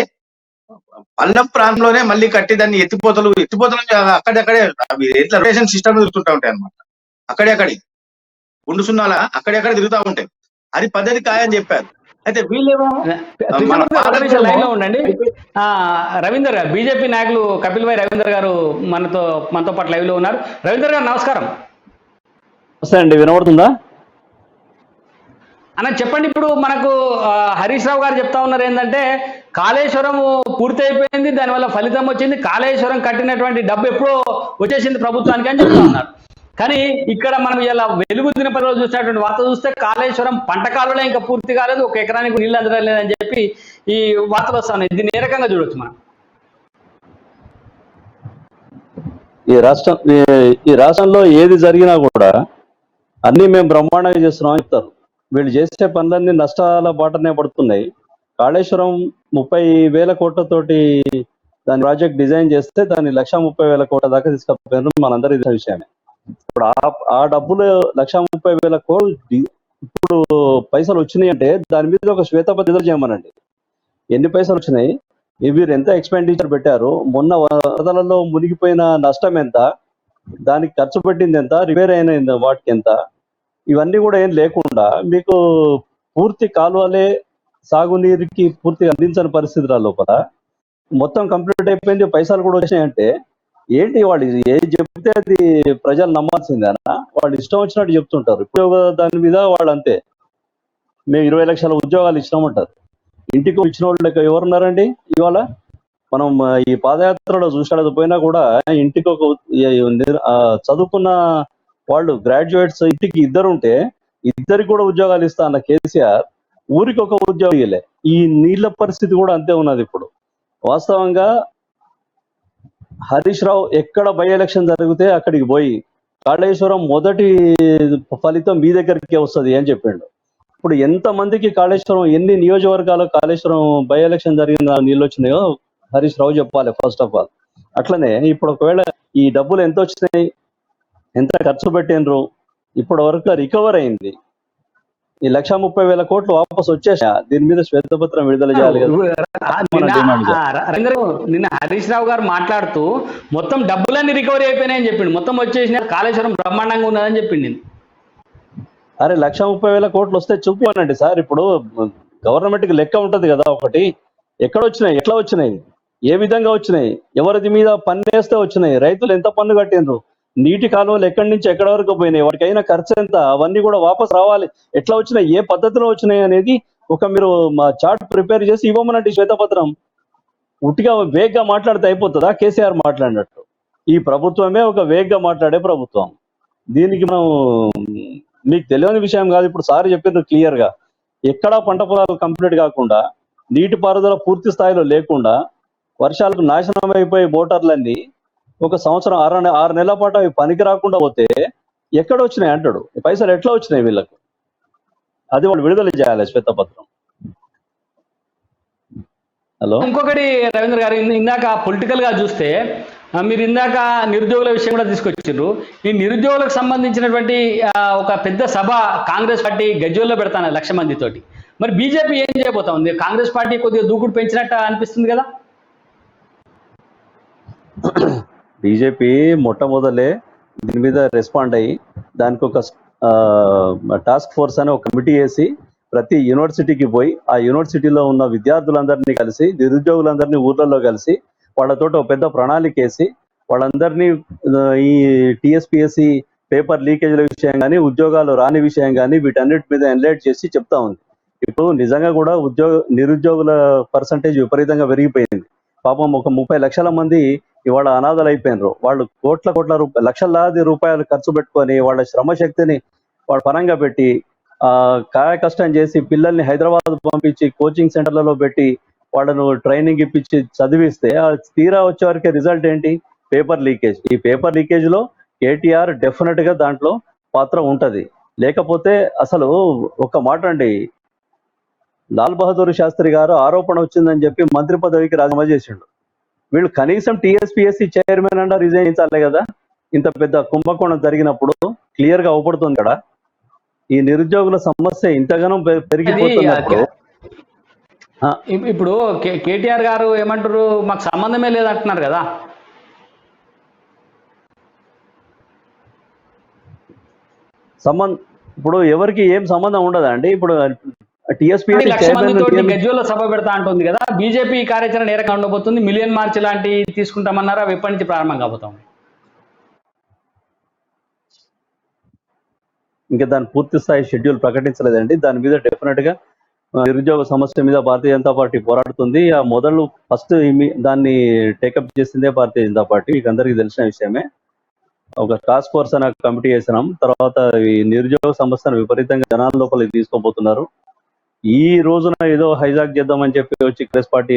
Speaker 2: పల్లం ప్రాంతంలోనే మళ్ళీ కట్టి దాన్ని ఎత్తిపోతలు అక్కడక్కడే రొటేషన్ సిస్టమ్ తిరుగుతుంటా ఉంటాయి అనమాట. అక్కడెక్కడి గుండు సున్నాలా అక్కడెక్కడ తిరుగుతూ ఉంటాయి, అది పద్ధతి కాదని చెప్పారు. అయితే వీళ్ళేమో
Speaker 1: లైన్ లో ఉండండి. రవీందర్ గారు, బీజేపీ నాయకులు కపిల్ భాయ్ రవీందర్ గారు మనతో పాటు లైవ్ లో ఉన్నారు. రవీందర్ గారు నమస్కారం.
Speaker 3: నమస్తే అండి, వినబడుతుందా
Speaker 1: అన్న? చెప్పండి. ఇప్పుడు మనకు హరీష్ రావు గారు చెప్తా ఉన్నారు ఏంటంటే కాళేశ్వరం పూర్తి అయిపోయింది, దానివల్ల ఫలితం వచ్చింది, కాళేశ్వరం కట్టినటువంటి డబ్బు ఎప్పుడో వచ్చేసింది ప్రభుత్వానికి అని చెప్తా ఉన్నారు. కానీ ఇక్కడ మనం ఇలా వెలుగు దినపత్రికలో చూసినటువంటి వార్త చూస్తే కాళేశ్వరం పంట కాలువలే ఇంకా పూర్తి కాలేదు, 1 ఎకరానికి నీళ్ళు అందడం లేదని చెప్పి ఈ వార్తలు వస్తా ఉన్నాయి. దీన్ని ఏ రకంగా చూడొచ్చు మనం?
Speaker 3: ఈ రాష్ట్రంలో ఏది జరిగినా కూడా అన్ని మేము బ్రహ్మాండంగా చేస్తున్నాం చెప్తారు. వీళ్ళు చేసే పనులన్నీ నష్టాల బాటనే పడుతున్నాయి. కాళేశ్వరం 30,000 కోట్లతోటి దాని ప్రాజెక్ట్ డిజైన్ చేస్తే దాన్ని 1,30,000 కోట్ల దాకా తీసుకపోయారు, మనందరూ ఇది విషయమే. ఇప్పుడు ఆ డబ్బులు 1,30,000 కోట్లు ఇప్పుడు పైసలు వచ్చినాయి అంటే దాని మీద ఒక శ్వేతపత్రం చేయమనండి, ఎన్ని పైసలు వచ్చినాయి, వీరు ఎంత ఎక్స్పెండిచర్ పెట్టారు, మొన్న వరదలలో మునిగిపోయిన నష్టం ఎంత, దానికి ఖర్చు పెట్టింది ఎంత, రిపేర్ అయిన వాటికి ఎంత, ఇవన్నీ కూడా ఏం లేకుండా మీకు పూర్తి కాలువలే సాగునీరుకి పూర్తిగా అందించని పరిస్థితుల లోపల మొత్తం కంప్లీట్ అయిపోయింది, పైసలు కూడా వచ్చినాయంటే ఏంటి? వాళ్ళు ఏది చెప్తే అది ప్రజలు నమ్మాల్సిందేనా? వాళ్ళు ఇష్టం వచ్చినట్టు చెప్తుంటారు. ఇప్పుడు దాని మీద వాళ్ళు అంతే, మేము 20 లక్షల ఉద్యోగాలు ఇచ్చినామంటారు. ఇంటికి ఇచ్చిన వాళ్ళు ఎవరున్నారండి ఇవాళ? మనం ఈ పాదయాత్రలో చూసినపోయినా కూడా ఇంటికి ఒక చదువుకున్న వాళ్ళు గ్రాడ్యుయేట్స్ ఇంటికి ఇద్దరు ఉంటే ఇద్దరికి కూడా ఉద్యోగాలు ఇస్తా అన్న కేసీఆర్ ఊరికి ఒక ఉద్యోగం ఇవ్వలే. ఈ నీళ్ల పరిస్థితి కూడా అంతే ఉన్నది. ఇప్పుడు వాస్తవంగా హరీష్ రావు ఎక్కడ బై ఎలక్షన్ జరిగితే అక్కడికి పోయి కాళేశ్వరం మొదటి ఫలితం మీ దగ్గరికి వస్తుంది అని చెప్పిండు. ఇప్పుడు ఎంత మందికి కాళేశ్వరం, ఎన్ని నియోజకవర్గాలు కాళేశ్వరం బై ఎలక్షన్ జరిగిన నీళ్ళు వచ్చినాయో హరీష్ రావు చెప్పాలి ఫస్ట్ ఆఫ్ ఆల్. అట్లనే ఇప్పుడు ఒకవేళ ఈ డబ్బులు ఎంత వచ్చినాయి, ఎంత ఖర్చు పెట్టినరు, ఇప్పటి వరకు రికవర్ అయింది ఈ 1,30,000 కోట్లు వాపస్ వచ్చేసా, దీని మీద శ్వేతపత్రం విడుదల చేయాలి కదా.
Speaker 1: నిన్న హరీష్ రావు గారు మాట్లాడుతూ మొత్తం డబ్బులన్నీ రికవరీ అయిపోయినాయని చెప్పిండు, మొత్తం వచ్చేసిన కాళేశ్వరం బ్రహ్మాండంగా ఉన్నదని చెప్పింది.
Speaker 3: అరే 1,30,000 కోట్లు వస్తే చూపినండి సార్. ఇప్పుడు గవర్నమెంట్ కి లెక్క ఉంటది కదా, ఒకటి ఎక్కడ వచ్చినాయి, ఎట్లా వచ్చినాయి, ఏ విధంగా వచ్చినాయి, ఎవరిది మీద పన్ను వేస్తే వచ్చినాయి, రైతులు ఎంత పన్ను కట్టినరు, నీటి కాలువలు ఎక్కడి నుంచి ఎక్కడి వరకు పోయినాయి, వాటికైనా ఖర్చు ఎంత, అవన్నీ కూడా వాపస్ రావాలి, ఎట్లా వచ్చినాయి, ఏ పద్ధతిలో వచ్చినాయి అనేది ఒక మీరు మా చార్ట్ ప్రిపేర్ చేసి ఇవ్వమనండి శ్వేతపత్రం. ఉట్టిగా వేగ్గా మాట్లాడితే అయిపోతుందా? కేసీఆర్ మాట్లాడినట్టు ఈ ప్రభుత్వమే ఒక వేగ్గా మాట్లాడే ప్రభుత్వం. దీనికి మనం మీకు తెలియని విషయం కాదు. ఇప్పుడు సార్ చెప్పారు క్లియర్ గా, ఎక్కడా పంట పొలాలు కంప్లీట్ కాకుండా, నీటిపారుదల పూర్తి స్థాయిలో లేకుండా, వర్షాలకు నాశనం అయిపోయి మోటార్లన్నీ ఒక సంవత్సరం 6 నెలల పాటు అవి పనికి రాకుండా పోతే ఎక్కడ వచ్చినాయి అంటాడు. పైసలు ఎట్లా వచ్చినాయి వీళ్ళకు? అది వాళ్ళు విడుదల చేయాలి శ్వేతపత్రం. హలో,
Speaker 1: ఇంకొకటి రవీంద్ర గారు, ఇందాక పొలిటికల్ గా చూస్తే మీరు ఇందాక నిరుద్యోగుల విషయం కూడా తీసుకొచ్చిండ్రు. ఈ నిరుద్యోగులకు సంబంధించినటువంటి ఒక పెద్ద సభ కాంగ్రెస్ పార్టీ గజ్వేల్లో పెడతాను 1,00,000 మందితోటి. మరి బీజేపీ ఏం చేయబోతా ఉంది? కాంగ్రెస్ పార్టీ కొద్దిగా దూకుడు పెంచినట్టు అనిపిస్తుంది కదా.
Speaker 3: బీజేపీ మొట్టమొదలే దీని మీద రెస్పాండ్ అయ్యి దానికి ఒక టాస్క్ ఫోర్స్ అని ఒక కమిటీ వేసి ప్రతి యూనివర్సిటీకి పోయి ఆ యూనివర్సిటీలో ఉన్న విద్యార్థులందరినీ కలిసి, నిరుద్యోగులందరినీ ఊర్లలో కలిసి వాళ్ళతో ఒక పెద్ద ప్రణాళిక వేసి వాళ్ళందరినీ ఈ టీఎస్పీఎస్సీ పేపర్ లీకేజ్ల విషయం కానీ, ఉద్యోగాలు రాని విషయం కానీ, వీటన్నిటి మీద ఎన్లైట్ చేసి చెప్తా ఉంది. ఇప్పుడు నిజంగా కూడా నిరుద్యోగుల పర్సంటేజ్ విపరీతంగా పెరిగిపోయింది. పాపం ఒక 30 లక్షల మంది ఇవాళ అనాథలు అయిపోయినారు. వాళ్ళు కోట్ల రూపాయలు, లక్షలాది రూపాయలు ఖర్చు పెట్టుకొని వాళ్ళ శ్రమశక్తిని వాళ్ళ పరంగా పెట్టి కాయ కష్టం చేసి పిల్లల్ని హైదరాబాద్ పంపించి కోచింగ్ సెంటర్లలో పెట్టి వాళ్ళను ట్రైనింగ్ ఇప్పించి చదివిస్తే తీరా వచ్చే వరకే రిజల్ట్ ఏంటి? Paper leakage. ఈ పేపర్ లీకేజ్ లో కేటీఆర్ డెఫినెట్ గా దాంట్లో పాత్ర ఉంటది. లేకపోతే అసలు ఒక మాట అండి, లాల్ బహదూర్ శాస్త్రి గారు ఆరోపణ వచ్చిందని చెప్పి మంత్రి పదవికి రాజీనామా చేసిండు. వీళ్ళు కనీసం టీఎస్పీఎస్సీ చైర్మన్ అన్నా రిజైన్ చేయాలి కదా. ఇంత పెద్ద కుంభకోణం జరిగినప్పుడు క్లియర్ గా అవపడుతుంది కదా. ఈ నిరుద్యోగుల సమస్య ఇంతగానో పెరిగిపోతున్నప్పుడు
Speaker 1: ఇప్పుడు కేటీఆర్ గారు ఏమంటారు, మాకు సంబంధమే లేదంటున్నారు కదా.
Speaker 3: ఇప్పుడు ఎవరికి ఏం సంబంధం ఉండదా అండి? ఇప్పుడు
Speaker 1: టీఎస్పీఎస్సీ గజ్వేల్లో సభ పెడతా అంటుంది కదా, బీజేపీ కార్యాచరణ ఏ రకంగా ఉండబోతుంది? మిలియన్ మార్చ్ లాంటి తీసుకుంటామన్నారా? ఎప్పటి నుంచి ప్రారంభం కాబోతాం?
Speaker 3: ఇంకా దాని పూర్తి స్థాయి షెడ్యూల్ ప్రకటించలేదండి. దాని మీద డెఫినెట్ గా నిరుద్యోగ సమస్య మీద భారతీయ జనతా పార్టీ పోరాడుతుంది. ఆ మొదలు ఫస్ట్ దాన్ని టేకప్ చేసిందే భారతీయ జనతా పార్టీ, మీకు అందరికీ తెలిసిన విషయమే. ఒక టాస్క్ ఫోర్స్ అనే కమిటీ చేసినాం. తర్వాత ఈ నిరుద్యోగ సమస్యను విపరీతంగా జనాల లోపలికి తీసుకోబోతున్నారు. ఈ రోజున ఏదో హైజాక్ చేద్దామని చెప్పి వచ్చి కాంగ్రెస్ పార్టీ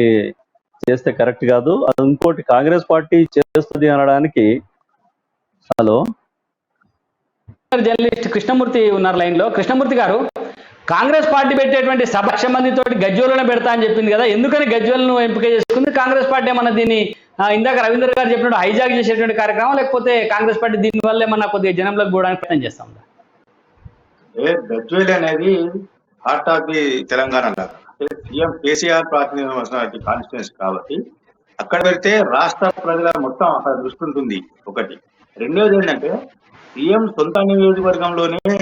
Speaker 3: చేస్తే కరెక్ట్ కాదు. అది ఇంకోటి కాంగ్రెస్ పార్టీ చేస్తుంది అనడానికి. హలో,
Speaker 1: జర్నలిస్ట్ కృష్ణమూర్తి ఉన్నారు లైన్ లో. కృష్ణమూర్తి గారు, కాంగ్రెస్ పార్టీ పెట్టేటువంటి సభ 1,00,000 మందితోటి గజ్వేల్లోనే పెడతా అని చెప్పింది కదా, ఎందుకని గజ్వేల్ను ఎంపిక చేసుకుంది కాంగ్రెస్ పార్టీ? ఏమన్నా దీన్ని ఇందాక రవీంద్ర గారు చెప్పినట్టు హైజాక్ చేసేటువంటి కార్యక్రమం, లేకపోతే కాంగ్రెస్ పార్టీ దీని వల్ల ఏమన్నా కొద్దిగా జనంలోకి పోవడానికి ప్రయత్నం చేస్తా ఉందా?
Speaker 2: గజ్వేల్ అనేది హార్ట్ ఆఫ్ ది తెలంగాణ లాగా, సీఎం కేసీఆర్ ప్రాతినిధ్యం వస్తున్న కాన్స్టిట్యున్సీ కాబట్టి అక్కడ పెడితే రాష్ట్ర ప్రజల మొత్తం అక్కడ దృష్టి ఉంటుంది. ఒకటి. రెండోది ఏంటంటే సీఎం సొంత నియోజకవర్గంలోనే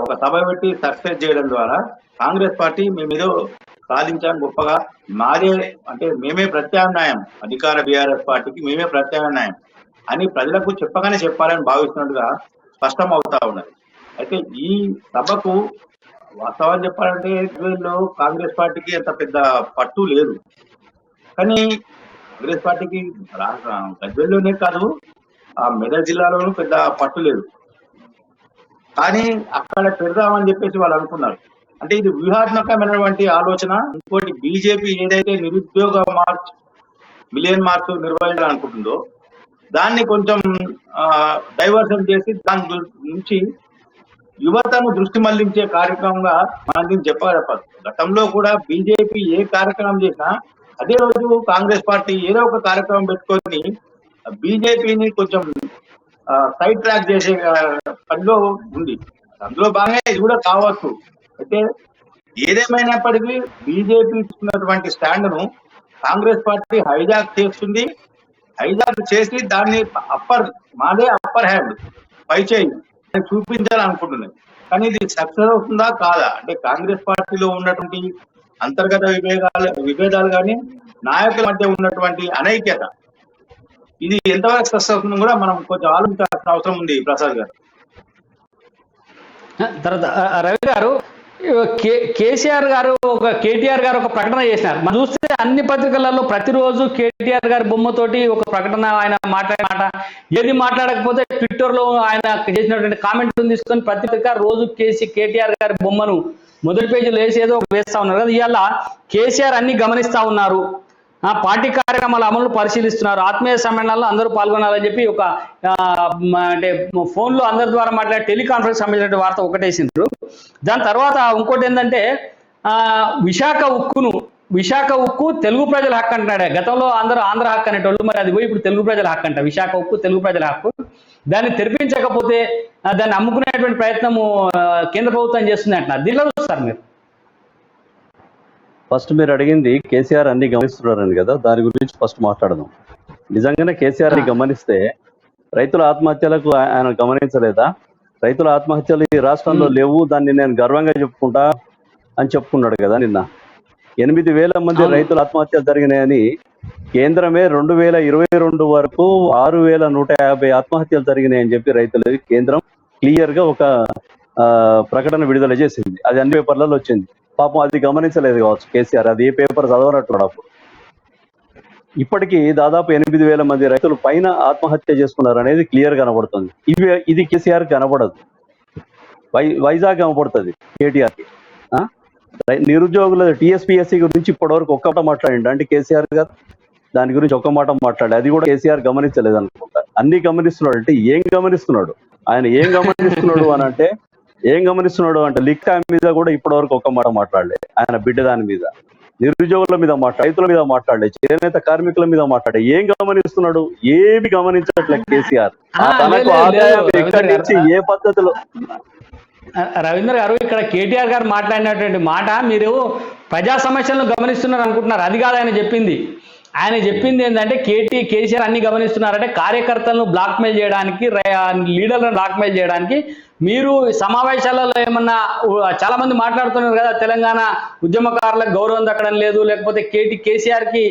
Speaker 2: ఒక సభ పెట్టి సక్సెస్ చేయడం ద్వారా కాంగ్రెస్ పార్టీ మేమేదో సాధించాం గొప్పగా, మాదే అంటే మేమే ప్రత్యామ్నాయం, అధికార బీఆర్ఎస్ పార్టీకి మేమే ప్రత్యామ్నాయం అని ప్రజలకు చెప్పగానే చెప్పాలని భావిస్తున్నట్టుగా స్పష్టం అవుతా ఉన్నది. అయితే ఈ సభకు వాస్తవాలు చెప్పాలంటే గజ్వేల్లో కాంగ్రెస్ పార్టీకి అంత పెద్ద పట్టు లేదు. కానీ కాంగ్రెస్ పార్టీకి గజ్వేల్లోనే కాదు, ఆ మెదక్ జిల్లాలోనూ పెద్ద పట్టు లేదు. కానీ అక్కడ పెడదామని చెప్పేసి వాళ్ళు అనుకున్నారు. అంటే ఇది వ్యూహాత్మకమైనటువంటి ఆలోచన. ఇంకోటి, బీజేపీ ఏదైతే నిరుద్యోగ మార్చ్, మిలియన్ మార్చ్ నిర్వహించాలనుకుంటుందో దాన్ని కొంచెం డైవర్షన్ చేసి దాని నుంచి యువతను దృష్టి మళ్లించే కార్యక్రమంగా మనం దీన్ని చెప్పదు. గతంలో కూడా బీజేపీ ఏ కార్యక్రమం చేసినా అదే రోజు కాంగ్రెస్ పార్టీ ఏదో ఒక కార్యక్రమం పెట్టుకొని బీజేపీని కొంచెం సైడ్ ట్రాక్ చేసే పనిలో ఉంది. అందులో భాగంగా ఇది కూడా కావచ్చు. అయితే ఏదేమైనప్పటికీ బీజేపీ ఇస్తున్నటువంటి స్టాండ్ను కాంగ్రెస్ పార్టీ హైజాక్ చేస్తుంది. హైజాక్ చేసి దాన్ని మాదే అప్పర్ హ్యాండ్, పై చేయి చూపించాలనుకుంటున్నది. కానీ ఇది సక్సెస్ అవుతుందా కాదా అంటే కాంగ్రెస్ పార్టీలో ఉన్నటువంటి అంతర్గత విభేదాలు కానీ, నాయకుల మధ్య ఉన్నటువంటి అనైక్యత, ఇది ఎంతవరకు సక్సెస్ అవుతుందో కూడా మనం కొంచెం ఆలోచించాల్సిన అవసరం ఉంది ప్రసాద్ గారు.
Speaker 1: తర్వాత రవి గారు, కేసీఆర్ గారు కేటీఆర్ గారు ఒక ప్రకటన చేసినారు. మనం చూస్తే అన్ని పత్రికలలో ప్రతిరోజు కేటీఆర్ గారి బొమ్మతోటి ఒక ప్రకటన, ఆయన మాట్లాడే మాట, ఏది మాట్లాడకపోతే ట్విట్టర్ లో ఆయన చేసినటువంటి కామెంట్ తీసుకొని ప్రతి పత్రిక రోజు కేటీఆర్ గారి బొమ్మను మొదటి పేజీలో వేసి ఏదో వేస్తా ఉన్నారు కదా. ఇవాళ కేసీఆర్ అన్ని గమనిస్తా ఉన్నారు, పార్టీ కార్యక్రమాల అమలు పరిశీలిస్తున్నారు, ఆత్మీయ సమ్మేళనాల్లో అందరూ పాల్గొనాలని చెప్పి ఒక అంటే ఫోన్లో అందరి ద్వారా మాట్లాడే టెలికాన్ఫరెన్స్ సంబంధించిన వార్త ఒకటేసిండ్రు. దాని తర్వాత ఇంకోటి ఏంటంటే విశాఖ ఉక్కు తెలుగు ప్రజల హక్కు అంటున్నాడు. గతంలో అందరూ ఆంధ్ర హక్కు అనేటోళ్ళు, మరి అది పోయి ఇప్పుడు తెలుగు ప్రజల హక్కు అంట. విశాఖ ఉక్కు తెలుగు ప్రజల హక్కు. దాన్ని తెరిపించకపోతే దాన్ని అమ్ముకునేటువంటి ప్రయత్నము కేంద్ర ప్రభుత్వం చేస్తుంది అంటున్నారు. దీనిలో చూస్తారు మీరు?
Speaker 3: ఫస్ట్ మీరు అడిగింది కేసీఆర్ అన్ని గమనిస్తున్నారని కదా, దాని గురించి ఫస్ట్ మాట్లాడదాం. నిజంగానే కేసీఆర్ ని గమనిస్తే రైతుల ఆత్మహత్యలకు ఆయన గమనించలేదా? రైతుల ఆత్మహత్యలు ఈ రాష్ట్రంలో లేవు, దాన్ని నేను గర్వంగా చెప్పుకుంటా అని చెప్పుకున్నాడు కదా నిన్న. 8,000 మంది రైతుల ఆత్మహత్యలు జరిగినాయని కేంద్రమే 2022 వరకు 6,150 ఆత్మహత్యలు జరిగినాయని చెప్పి రైతులది కేంద్రం క్లియర్ గా ఒక ప్రకటన విడుదల చేసింది. అది అన్ని పేపర్లలో వచ్చింది. పాపం అది గమనించలేదు కావచ్చు కేసీఆర్, అది ఏ పేపర్ చదవనట్టున్నాడు. అప్పుడు ఇప్పటికీ దాదాపు 8,000 మంది రైతులు పైన ఆత్మహత్య చేసుకున్నారు అనేది క్లియర్ కనబడుతుంది. ఇది కేసీఆర్ కనబడదు, వైజాగ్ కనబడుతుంది కేటీఆర్కి. నిరుద్యోగుల టీఎస్పీఎస్సీ గురించి ఇప్పటివరకు ఒక్క మాట మాట్లాడిండు అంటే కేసీఆర్ గారు, దాని గురించి ఒక్క మాట మాట్లాడి అది కూడా కేసీఆర్ గమనించలేదు అనుకుంటా. అన్ని గమనిస్తున్నాడు అంటే ఏం గమనిస్తున్నాడు ఆయన? ఏం గమనిస్తున్నాడు అని అంటే లిక్ మీద కూడా ఇప్పటివరకు ఒక్క మాట మాట్లాడలే. ఆయన బిడ్డ దాని మీద, నిరుద్యోగుల మీద రైతుల మీద మాట్లాడలే, చేనేత కార్మికుల మీద మాట్లాడే. ఏం గమనిస్తున్నాడు? ఏమి గమనించట్లేదు కేసీఆర్. తనకు ఆదాయం ఎక్కడి నుంచి ఏ పద్ధతిలో.
Speaker 1: రవీంద్ర గారు, ఇక్కడ కేటీఆర్ గారు మాట్లాడినటువంటి మాట మీరు ప్రజా సమస్యలను గమనిస్తున్నారు అనుకుంటున్నారు. అది కాదు ఆయన చెప్పింది. ఆయన చెప్పింది ఏంటంటే కేసీఆర్ అన్ని గమనిస్తున్నారంటే కార్యకర్తలను బ్లాక్మెయిల్ చేయడానికి, లీడర్లను బ్లాక్మెయిల్ చేయడానికి. మీరు సమావేశాలలో ఏమన్నా, చాలా మంది మాట్లాడుతున్నారు కదా, తెలంగాణ ఉద్యమకారులకు గౌరవం దక్కడం లేదు, లేకపోతే కేసీఆర్కి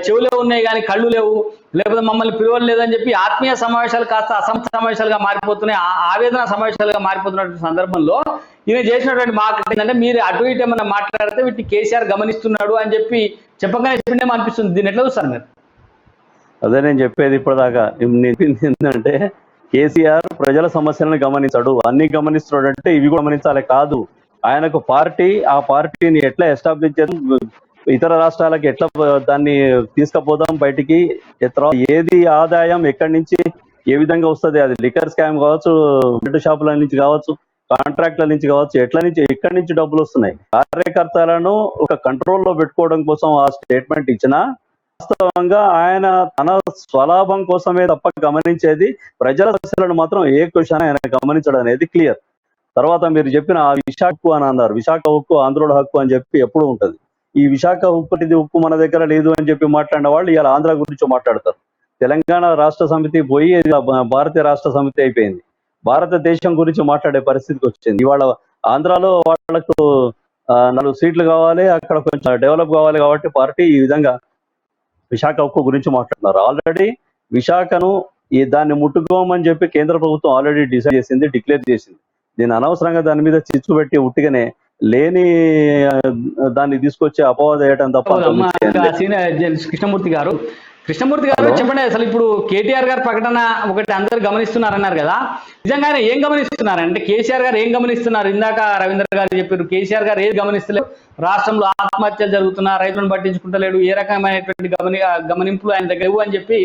Speaker 1: చెవులే ఉన్నాయి కానీ కళ్ళు లేవు, లేకపోతే మమ్మల్ని పిలవలేదని చెప్పి ఆత్మీయ సమావేశాలు కాస్త అసంస్థ సమావేశాలుగా మారిపోతున్నాయి, ఆవేదన సమావేశాలుగా మారిపోతున్నటువంటి సందర్భంలో ఈయన చేసినటువంటి మార్కెటింగ్ అంటే మీరు అటు ఇటు ఏమన్నా మాట్లాడితే వీటిని కేసీఆర్ గమనిస్తున్నాడు అని చెప్పి చెప్పగానే చెప్పిండేమో అనిపిస్తుంది. దీన్ని ఎట్లా చూస్తారు మీరు?
Speaker 3: అదే నేను చెప్పేది ఇప్పటిదాకా. ఏంటంటే కేసీఆర్ ప్రజల సమస్యలను గమనించాడు, అన్ని గమనిస్తున్నాడు అంటే ఇవి కూడా గమనించాలి కాదు. ఆయనకు పార్టీ, ఆ పార్టీని ఎట్లా ఎస్టాబ్లిష్ చేద్దాం, ఇతర రాష్ట్రాలకి ఎట్లా దాన్ని తీసుకుపోదాం బయటికి, ఏది ఆదాయం ఎక్కడి నుంచి ఏ విధంగా వస్తుంది, అది లిక్కర్ స్కామ్ కావచ్చు, బెడ్ షాపుల నుంచి కావచ్చు, కాంట్రాక్ట్ల నుంచి కావచ్చు, ఎక్కడి నుంచి డబ్బులు వస్తున్నాయి. కార్యకర్తలను ఒక కంట్రోల్లో పెట్టుకోవడం కోసం ఆ స్టేట్మెంట్ ఇచ్చినా వాస్తవంగా ఆయన తన స్వలాభం కోసమే తప్ప గమనించేది ప్రజల సమస్యలను మాత్రం ఏ క్వశ్చన్ ఆయన గమనించడం అనేది క్లియర్. తర్వాత మీరు చెప్పిన ఆ విశాఖ ఉక్కు అని అన్నారు. విశాఖ ఉక్కు ఆంధ్రుల హక్కు అని చెప్పి ఎప్పుడు ఉంటుంది. ఈ విశాఖ ఉక్కు మన దగ్గర లేదు అని చెప్పి మాట్లాడిన వాళ్ళు ఇవాళ ఆంధ్ర గురించి మాట్లాడతారు. తెలంగాణ రాష్ట్ర సమితి పోయి భారతీయ రాష్ట్ర సమితి అయిపోయింది. భారతదేశం గురించి మాట్లాడే పరిస్థితికి వచ్చింది. ఇవాళ ఆంధ్రాలో వాళ్లకు 4 సీట్లు కావాలి, అక్కడ కొంచెం డెవలప్ కావాలి కాబట్టి పార్టీ ఈ విధంగా విశాఖ ఉక్కు గురించి మాట్లాడుతున్నారు. ఆల్రెడీ విశాఖను దాన్ని ముట్టుకోమని చెప్పి కేంద్ర ప్రభుత్వం ఆల్రెడీ డిసైడ్ చేసింది, డిక్లేర్ చేసింది. దీని అనవసరంగా దాని మీద చిచ్చు పెట్టి ఉట్టిగానే లేని దాన్ని తీసుకొచ్చి అపవాదం వేయటం తప్ప.
Speaker 1: కృష్ణమూర్తి గారు, కృష్ణమూర్తి గారు
Speaker 3: హలో.
Speaker 1: చెప్పండి, అసలు ఇప్పుడు కేటీఆర్ గారి ప్రకటన ఒకటి అందరు గమనిస్తున్నారన్నారు కదా, నిజంగానే ఏం గమనిస్తున్నారు అంటే కేసీఆర్ గారు ఏం గమనిస్తున్నారు? ఇందాక రవీంద్ర గారు చెప్పారు కేసీఆర్ గారు ఏది గమనిస్తలేరు, రాష్ట్రంలో ఆత్మహత్యలు జరుగుతున్నా, రైతులను పట్టించుకుంటలేడు, ఏ రకమైనటువంటి గమనింపులు ఆయన దగ్గర లేవు అని చెప్పి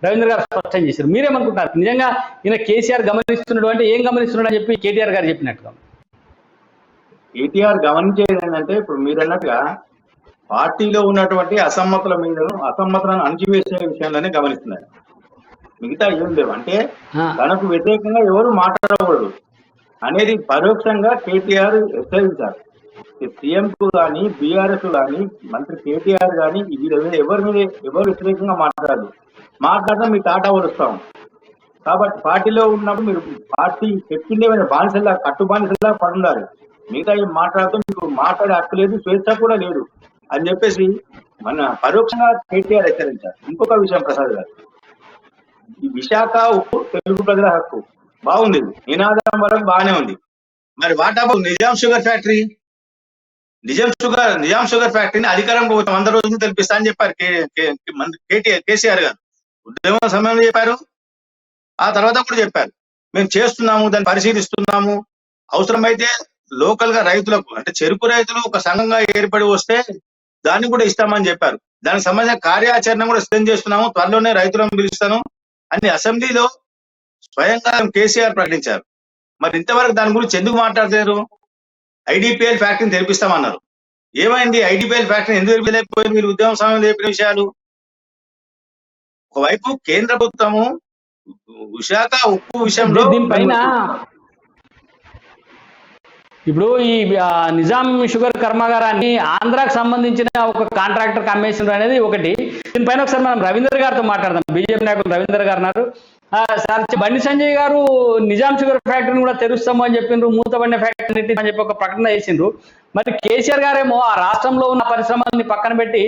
Speaker 1: రవీంద్ర గారు స్పష్టం చేశారు. మీరేమనుకుంటారు? నిజంగా ఈయన కేసీఆర్ గమనిస్తున్నాడు అంటే ఏం గమనిస్తున్నాడు అని చెప్పి కేటీఆర్ గారు చెప్పినట్టుగా.
Speaker 2: కేటీఆర్ గమనించేది ఏంటంటే ఇప్పుడు మీరు అన్నట్టుగా పార్టీలో ఉన్నటువంటి అసమ్మతులను అణచివేసే విషయంలోనే గమనిస్తున్నారు. మిగతా ఏం లేవు. అంటే తనకు వ్యతిరేకంగా ఎవరు మాట్లాడకూడదు అనేది పరోక్షంగా కేటీఆర్ హెచ్చరించారు. సీఎం కు కానీ బీఆర్ఎస్ కానీ మంత్రి కేటీఆర్ కానీ ఎవరి మీద ఎవరు వ్యతిరేకంగా మాట్లాడినా మీ తాటా వరుస్తాం. కాబట్టి పార్టీలో ఉన్నప్పుడు మీరు పార్టీ చెప్పిందే బానిసల్లా కట్టు బానిసల్లా పడున్నారు. మిగతా ఏం మాట్లాడుతూ మీకు మాట్లాడే హక్కు లేదు, స్వేచ్ఛ కూడా లేదు అని చెప్పేసి మన పరోక్షంగా కేటీఆర్ హెచ్చరించారు. ఇంకొక విషయం ప్రసాద్ గారు, ఈ విశాఖ ఉప్పు తెలుగు ప్రజల హక్కు బాగుంది, నినాదం వరకు బాగానే ఉంది. మరి వాటాబు నిజాం షుగర్ ఫ్యాక్టరీని అధికారంలో 100 రోజులు తెలిపిస్తా అని చెప్పారు కేసీఆర్ గారు. ఉద్యమం సమయంలో చెప్పారు, ఆ తర్వాత కూడా చెప్పారు మేము చేస్తున్నాము, దాన్ని పరిశీలిస్తున్నాము, అవసరమైతే లోకల్ గా రైతులకు అంటే చెరుకు రైతులు ఒక సంఘంగా ఏర్పడి వస్తే దాన్ని కూడా ఇస్తామని చెప్పారు. దానికి సంబంధించిన కార్యాచరణ కూడా సిద్ధం చేస్తున్నాము, త్వరలోనే రైతులను పిలుస్తాను అని అసెంబ్లీలో స్వయంగా కేసీఆర్ ప్రకటించారు. మరి ఇంతవరకు దాని గురించి ఎందుకు మాట్లాడలేరు? ఐడిపిఎల్ ఫ్యాక్టరీని తెరిపిస్తామన్నారు. ఏమైంది? ఐడిపిఎల్ ఫ్యాక్టరీ ఎందుకు తెరిపలేకపోయింది? మీరు ఉద్యమ సమయంలో చెప్పిన విషయాలు. ఒకవైపు కేంద్ర ప్రభుత్వము విశాఖ ఉక్కు విషయంలో
Speaker 1: దీనిపైన ఇప్పుడు ఈ నిజాం షుగర్ కర్మాగారాన్ని ఆంధ్రాకు సంబంధించిన ఒక కాంట్రాక్టర్ అమ్మేసిండ్రు అనేది ఒకటి. దీనిపైన ఒకసారి మనం రవీంద్ర గారితో మాట్లాడదాం. బీజేపీ నాయకులు రవీంద్ర గారు అన్నారు, సార్ బండి సంజయ్ గారు నిజాం షుగర్ ఫ్యాక్టరీని కూడా తెరుస్తాము అని చెప్పిండ్రు, మూతబడిన ఫ్యాక్టరీ అని చెప్పి ఒక ప్రకటన చేసిండ్రు. మరి కేసీఆర్ గారేమో ఆ రాష్ట్రంలో ఉన్న పరిశ్రమల్ని పక్కన పెట్టి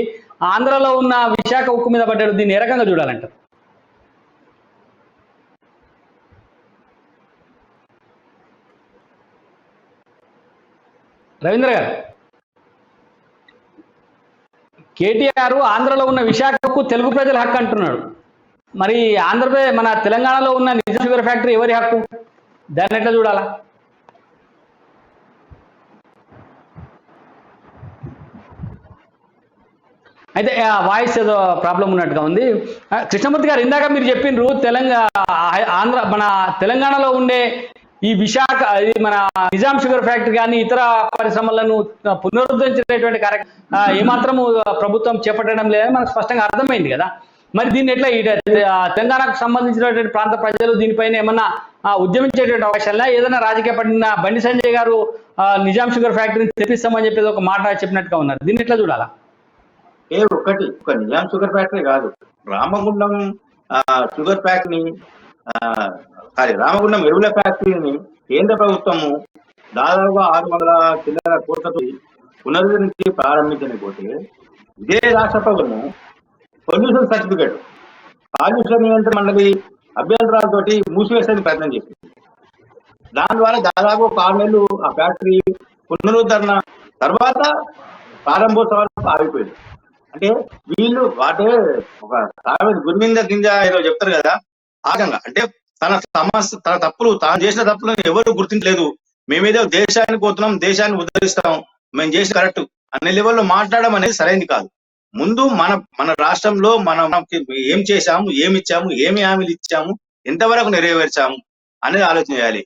Speaker 1: ఆంధ్రలో ఉన్న విశాఖ ఉక్కు మీద పడ్డాడు. దీన్ని ఏ రకంగా చూడాలంటారు? రవీంద్ర గారు, కేటీఆర్ ఆంధ్రలో ఉన్న విశాఖకు తెలుగు ప్రజల హక్కు అంటున్నాడు. మరి ఆంధ్రప్రదేశ్ మన తెలంగాణలో ఉన్న నిజాం షుగర్ ఫ్యాక్టరీ ఎవరి హక్కు? దాన్ని ఎట్లా చూడాలా? అయితే వాయిస్ ఏదో ప్రాబ్లం ఉన్నట్టుగా ఉంది. కృష్ణమూర్తి గారు, ఇందాక మీరు చెప్పిండ్రు మన తెలంగాణలో ఉండే ఈ విశాఖ మన నిజాం షుగర్ ఫ్యాక్టరీ కానీ ఇతర పరిశ్రమలను పునరుద్ధరించేటువంటి ఏమాత్రము ప్రభుత్వం చేపట్టడం లేదని మనకు స్పష్టంగా అర్థమైంది కదా. మరి దీన్ని ఎట్లా తెలంగాణకు సంబంధించినటువంటి ప్రాంత ప్రజలు దీనిపైన ఏమన్నా ఉద్యమించేటువంటి అవకాశాలు, ఏదైనా రాజకీయ పడిన బండి సంజయ్ గారు నిజాం షుగర్ ఫ్యాక్టరీని తెప్పిస్తామని చెప్పేది ఒక మాట చెప్పినట్టుగా ఉన్నారు. దీన్ని ఎట్లా చూడాలా?
Speaker 2: ఒక నిజాం షుగర్ ఫ్యాక్టరీ కాదు, రామగుండం షుగర్ ఫ్యాక్టరీని రామగుండం ఎరువుల ఫ్యాక్టరీని కేంద్ర ప్రభుత్వము దాదాపుగా 600 చిల్లర కోట్లతో పునరుద్ధరించి ప్రారంభించకపోతే ఇదే రాష్ట్ర ప్రభుత్వము పొల్యూషన్ సర్టిఫికేట్ కాలుష్య నియంత్రణ మండలి అభ్యంతరాలతోటి మూసివేసేందుకు ప్రయత్నం చేసింది. దాని ద్వారా దాదాపు 6 నెలలు ఆ ఫ్యాక్టరీ పునరుద్ధరణ తర్వాత ప్రారంభోత్సవాలు ఆగిపోయింది. అంటే వీళ్ళు వాటే ఒక గురిమింద గింజ ఏదో చెప్తారు కదా, ఆగంగా అంటే తన తప్పులు తాను చేసిన తప్పులను ఎవరు గుర్తించలేదు, మేమేదో దేశానికి పోతున్నాం, దేశాన్ని ఉద్ధరిస్తాం, మేము చేసి కరెక్ట్ అనే లెవెల్లో మాట్లాడడం అనేది సరైనది కాదు. ముందు మన రాష్ట్రంలో మనం ఏం చేశాము, ఏమి ఇచ్చాము, ఏమి హామీలు ఇచ్చాము, ఎంతవరకు నెరవేర్చాము అనేది ఆలోచన చేయాలి.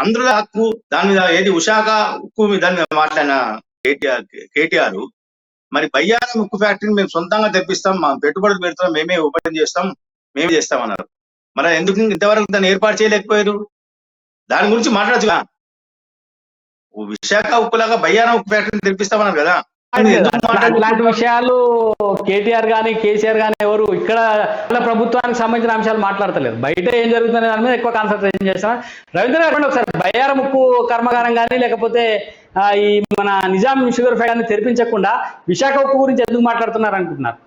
Speaker 2: అందరూ హక్కు దాని మీద ఏది విశాఖ ఉక్కు దాని మీద మాట్లాడిన కేటీఆర్ మరి బయ్యారం ఉక్కు ఫ్యాక్టరీని మేము సొంతంగా తెప్పిస్తాం, మా పెట్టుబడులు పెడతాం, మేమే ఓపెన్ చేస్తాం, మేమే చేస్తామన్నారు. మరి ఎందుకు ఇంతవరకు దాన్ని ఏర్పాటు చేయలేకపోయారు? దాని గురించి మాట్లాడచ్చుగా. విశాఖ ఉక్కులాగా బయ్యారం ఉక్కు ఫ్యాక్టరీని తెప్పిస్తామన్నారు కదా.
Speaker 1: అట్లాంటి విషయాలు కేటీఆర్ గానీ కేసీఆర్ గానీ ఎవరు ఇక్కడ ప్రభుత్వానికి సంబంధించిన అంశాలు మాట్లాడతలేదు. బయట ఏం జరుగుతుందనే దాని మీద ఎక్కువ కాన్సన్ట్రేషన్ చేస్తాం. రవీంద్ర గారు ఒకసారి బయ్యారం ఉక్కు కర్మాగారం కానీ లేకపోతే ఈ మన నిజాం షుగర్ ఫ్యాక్టరీని తెరిపించకుండా విశాఖ ఉక్కు గురించి ఎందుకు మాట్లాడుతున్నారు అనుకుంటున్నారు?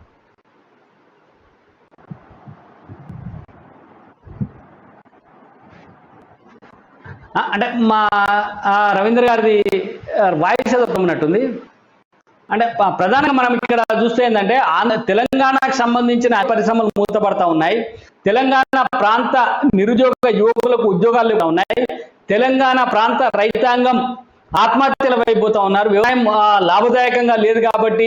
Speaker 1: అంటే మా రవీంద్ర గారిది వాయిస్ ఏదో ఉన్నట్టుంది. అంటే ప్రధానంగా మనం ఇక్కడ చూస్తే ఏంటంటే తెలంగాణకు సంబంధించిన పరిశ్రమలు మూతపడతా ఉన్నాయి. తెలంగాణ ప్రాంత నిరుద్యోగ యువకులకు ఉద్యోగాలు ఉన్నాయి. తెలంగాణ ప్రాంత రైతాంగం ఆత్మహత్యల వైపోతా ఉన్నారు. వ్యవసాయం లాభదాయకంగా లేదు కాబట్టి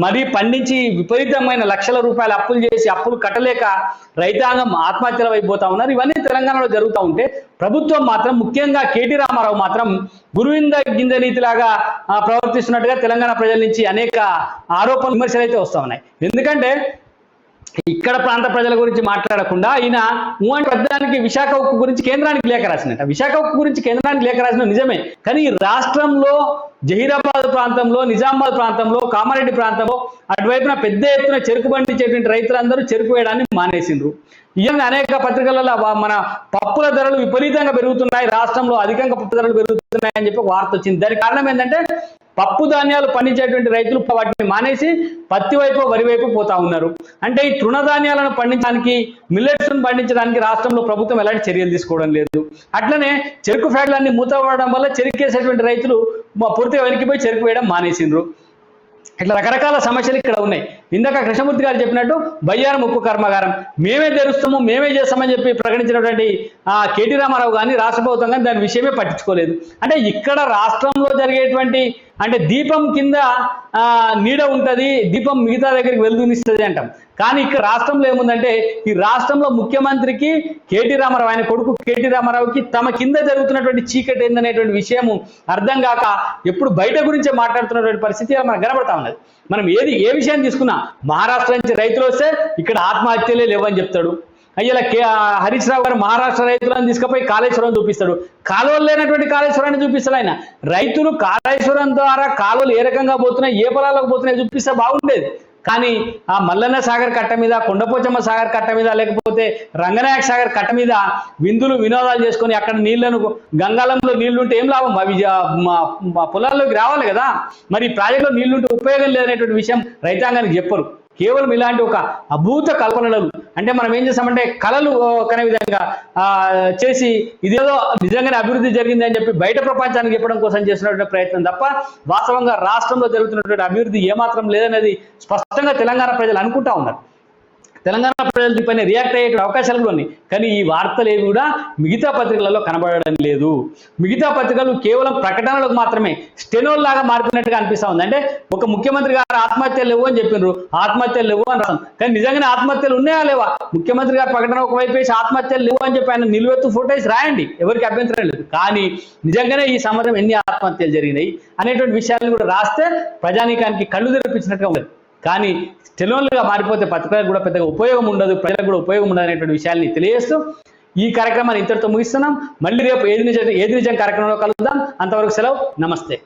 Speaker 1: మరీ పండించి విపరీతమైన లక్షల రూపాయల అప్పులు చేసి అప్పులు కట్టలేక రైతాంగం ఆత్మహత్యల వైపోతా ఉన్నారు. ఇవన్నీ తెలంగాణలో జరుగుతూ ఉంటే ప్రభుత్వం మాత్రం, ముఖ్యంగా కేటీ రామారావు మాత్రం గురువింద గింజ నీతిలాగా ప్రవర్తిస్తున్నట్టుగా తెలంగాణ ప్రజల నుంచి అనేక ఆరోపణలు, విమర్శలు అయితే వస్తూ ఉన్నాయి. ఎందుకంటే ఇక్కడ ప్రాంత ప్రజల గురించి మాట్లాడకుండా ఈయన ప్రధానికి విశాఖ ఉక్కు గురించి కేంద్రానికి లేఖ రాసినట్ట. విశాఖ ఉక్కు గురించి కేంద్రానికి లేఖ రాసిన నిజమే, కానీ ఈ రాష్ట్రంలో జహీరాబాద్ ప్రాంతంలో, నిజామాబాద్ ప్రాంతంలో, కామారెడ్డి ప్రాంతంలో అటువైపున పెద్ద ఎత్తున చెరుకు పండించేటువంటి రైతులందరూ చెరుకు వేయడాన్ని మానేసిండ్రు. ఇవన్నీ అనేక పత్రికలలో మన పప్పుల ధరలు విపరీతంగా పెరుగుతున్నాయి, రాష్ట్రంలో అధికంగా పప్పు ధరలు పెరుగుతున్నాయి అని చెప్పి ఒక వార్త వచ్చింది. దానికి కారణం ఏంటంటే పప్పు ధాన్యాలు పండించేటువంటి రైతులు వాటిని మానేసి పత్తి వైపు, వరి వైపు పోతా ఉన్నారు. అంటే ఈ తృణధాన్యాలను పండించడానికి, మిల్లెట్స్ పండించడానికి రాష్ట్రంలో ప్రభుత్వం ఎలాంటి చర్యలు తీసుకోవడం లేదు. అట్లనే చెరుకు ఫ్యాక్టరీలన్నీ మూతపడడం వల్ల చెరుకేసేటువంటి రైతులు పూర్తిగా వెనక్కిపోయి చెరుకు వేయడం మానేసిండ్రు. ఇట్లా రకరకాల సమస్యలు ఇక్కడ ఉన్నాయి. ఇందాక కృష్ణమూర్తి గారు చెప్పినట్టు బయ్యారం ఉక్కు కర్మాగారం మేమే తెరుస్తాము, మేమే చేస్తామని చెప్పి ప్రకటించినటువంటి కేటీ రామారావు కానీ రాష్ట్ర ప్రభుత్వం కానీ దాని విషయమే పట్టించుకోలేదు. అంటే ఇక్కడ రాష్ట్రంలో జరిగేటువంటి, అంటే దీపం కింద నీడ ఉంటుంది, దీపం మిగతా దగ్గరికి వెలుగునిస్తుంది అంటాం. కానీ ఇక్కడ రాష్ట్రంలో ఏముందంటే, ఈ రాష్ట్రంలో ముఖ్యమంత్రికి కేటీ రామారావు, ఆయన కొడుకు కేటీ రామారావుకి తమ కింద జరుగుతున్నటువంటి చీకటి ఏందనేటువంటి విషయము అర్థం కాక ఎప్పుడు బయట గురించే మాట్లాడుతున్నటువంటి పరిస్థితి మనకు కనబడతా ఉన్నది. మనం ఏ విషయాన్ని తీసుకున్నా, మహారాష్ట్ర నుంచి రైతులు వస్తే ఇక్కడ ఆత్మహత్యలే లేవని చెప్తాడు. అయ్యా హరీష్ రావు గారు మహారాష్ట్ర రైతులను తీసుకుపోయి కాళేశ్వరం చూపిస్తాడు. కాలువలు లేనటువంటి కాళేశ్వరాన్ని చూపిస్తాడు ఆయన. రైతులు కాళేశ్వరం ద్వారా కాలువలు ఏ రకంగా పోతున్నాయి, ఏ పొలాలకు పోతున్నాయి చూపిస్తే బాగుండేది. కానీ ఆ మల్లన్న సాగర్ కట్ట మీద, కొండపోచమ్మ సాగర్ కట్ట మీద, లేకపోతే రంగనాయక సాగర్ కట్ట మీద విందులు వినోదాలు చేసుకొని అక్కడ నీళ్లను, గంగాలంలో నీళ్లుంటే ఏం లాభం, అవి పొలాల్లోకి రావాలి కదా. మరి ప్రాజెక్టులో నీళ్లుంటే ఉపయోగం లేదనేటువంటి విషయం రైతాంగానికి చెప్పరు. కేవలం ఇలాంటి ఒక అభూత కల్పనలు, అంటే మనం ఏం చేస్తామంటే కళలు కనే విధంగా చేసి ఇదేదో నిజంగానే అభివృద్ధి జరిగింది అని చెప్పి బయట ప్రపంచానికి చెప్పడం కోసం చేసినటువంటి ప్రయత్నం తప్ప వాస్తవంగా రాష్ట్రంలో జరుగుతున్నటువంటి అభివృద్ధి ఏమాత్రం లేదనేది స్పష్టంగా తెలంగాణ ప్రజలు అనుకుంటా ఉన్నారు. తెలంగాణ ప్రజలు దీనిపైన రియాక్ట్ అయ్యే అవకాశాలు కూడా ఉన్నాయి. కానీ ఈ వార్తలు ఏవి కూడా మిగతా పత్రికలలో కనబడడం లేదు. మిగతా పత్రికలు కేవలం ప్రకటనలకు మాత్రమే స్టెనోల్ లాగా మారిపోయినట్టుగా అనిపిస్తా ఉంది. అంటే ఒక ముఖ్యమంత్రి గారు ఆత్మహత్యలు లేవు అని చెప్పినారు, ఆత్మహత్యలు లేవు అని రాస్తాం. కానీ నిజంగానే ఆత్మహత్యలు ఉన్నాయా లేవా? ముఖ్యమంత్రి గారు ప్రకటన ఒకవైపు వేసి ఆత్మహత్యలు లేవు అని చెప్పి ఆయన నిలువెత్తు ఫోటోస్ రాయండి, ఎవరికి అభ్యంతరం లేదు. కానీ నిజంగానే ఈ సంవత్సరం ఎన్ని ఆత్మహత్యలు జరిగినాయి అనేటువంటి విషయాలను కూడా రాస్తే ప్రజానీకానికి కళ్ళు తెరిపించినట్టుగా ఉండదు. కానీ స్టెనోలుగా మారిపోతే పత్రికలకు కూడా పెద్దగా ఉపయోగం ఉండదు, ప్రజలకు కూడా ఉపయోగం ఉండదు అనేటువంటి విషయాన్ని తెలియజేస్తూ ఈ కార్యక్రమాన్ని ఇంతటితో ముగిస్తున్నాం. మళ్ళీ రేపు ఏది నిజం కార్యక్రమంలో కలుద్దాం. అంతవరకు సెలవు, నమస్తే.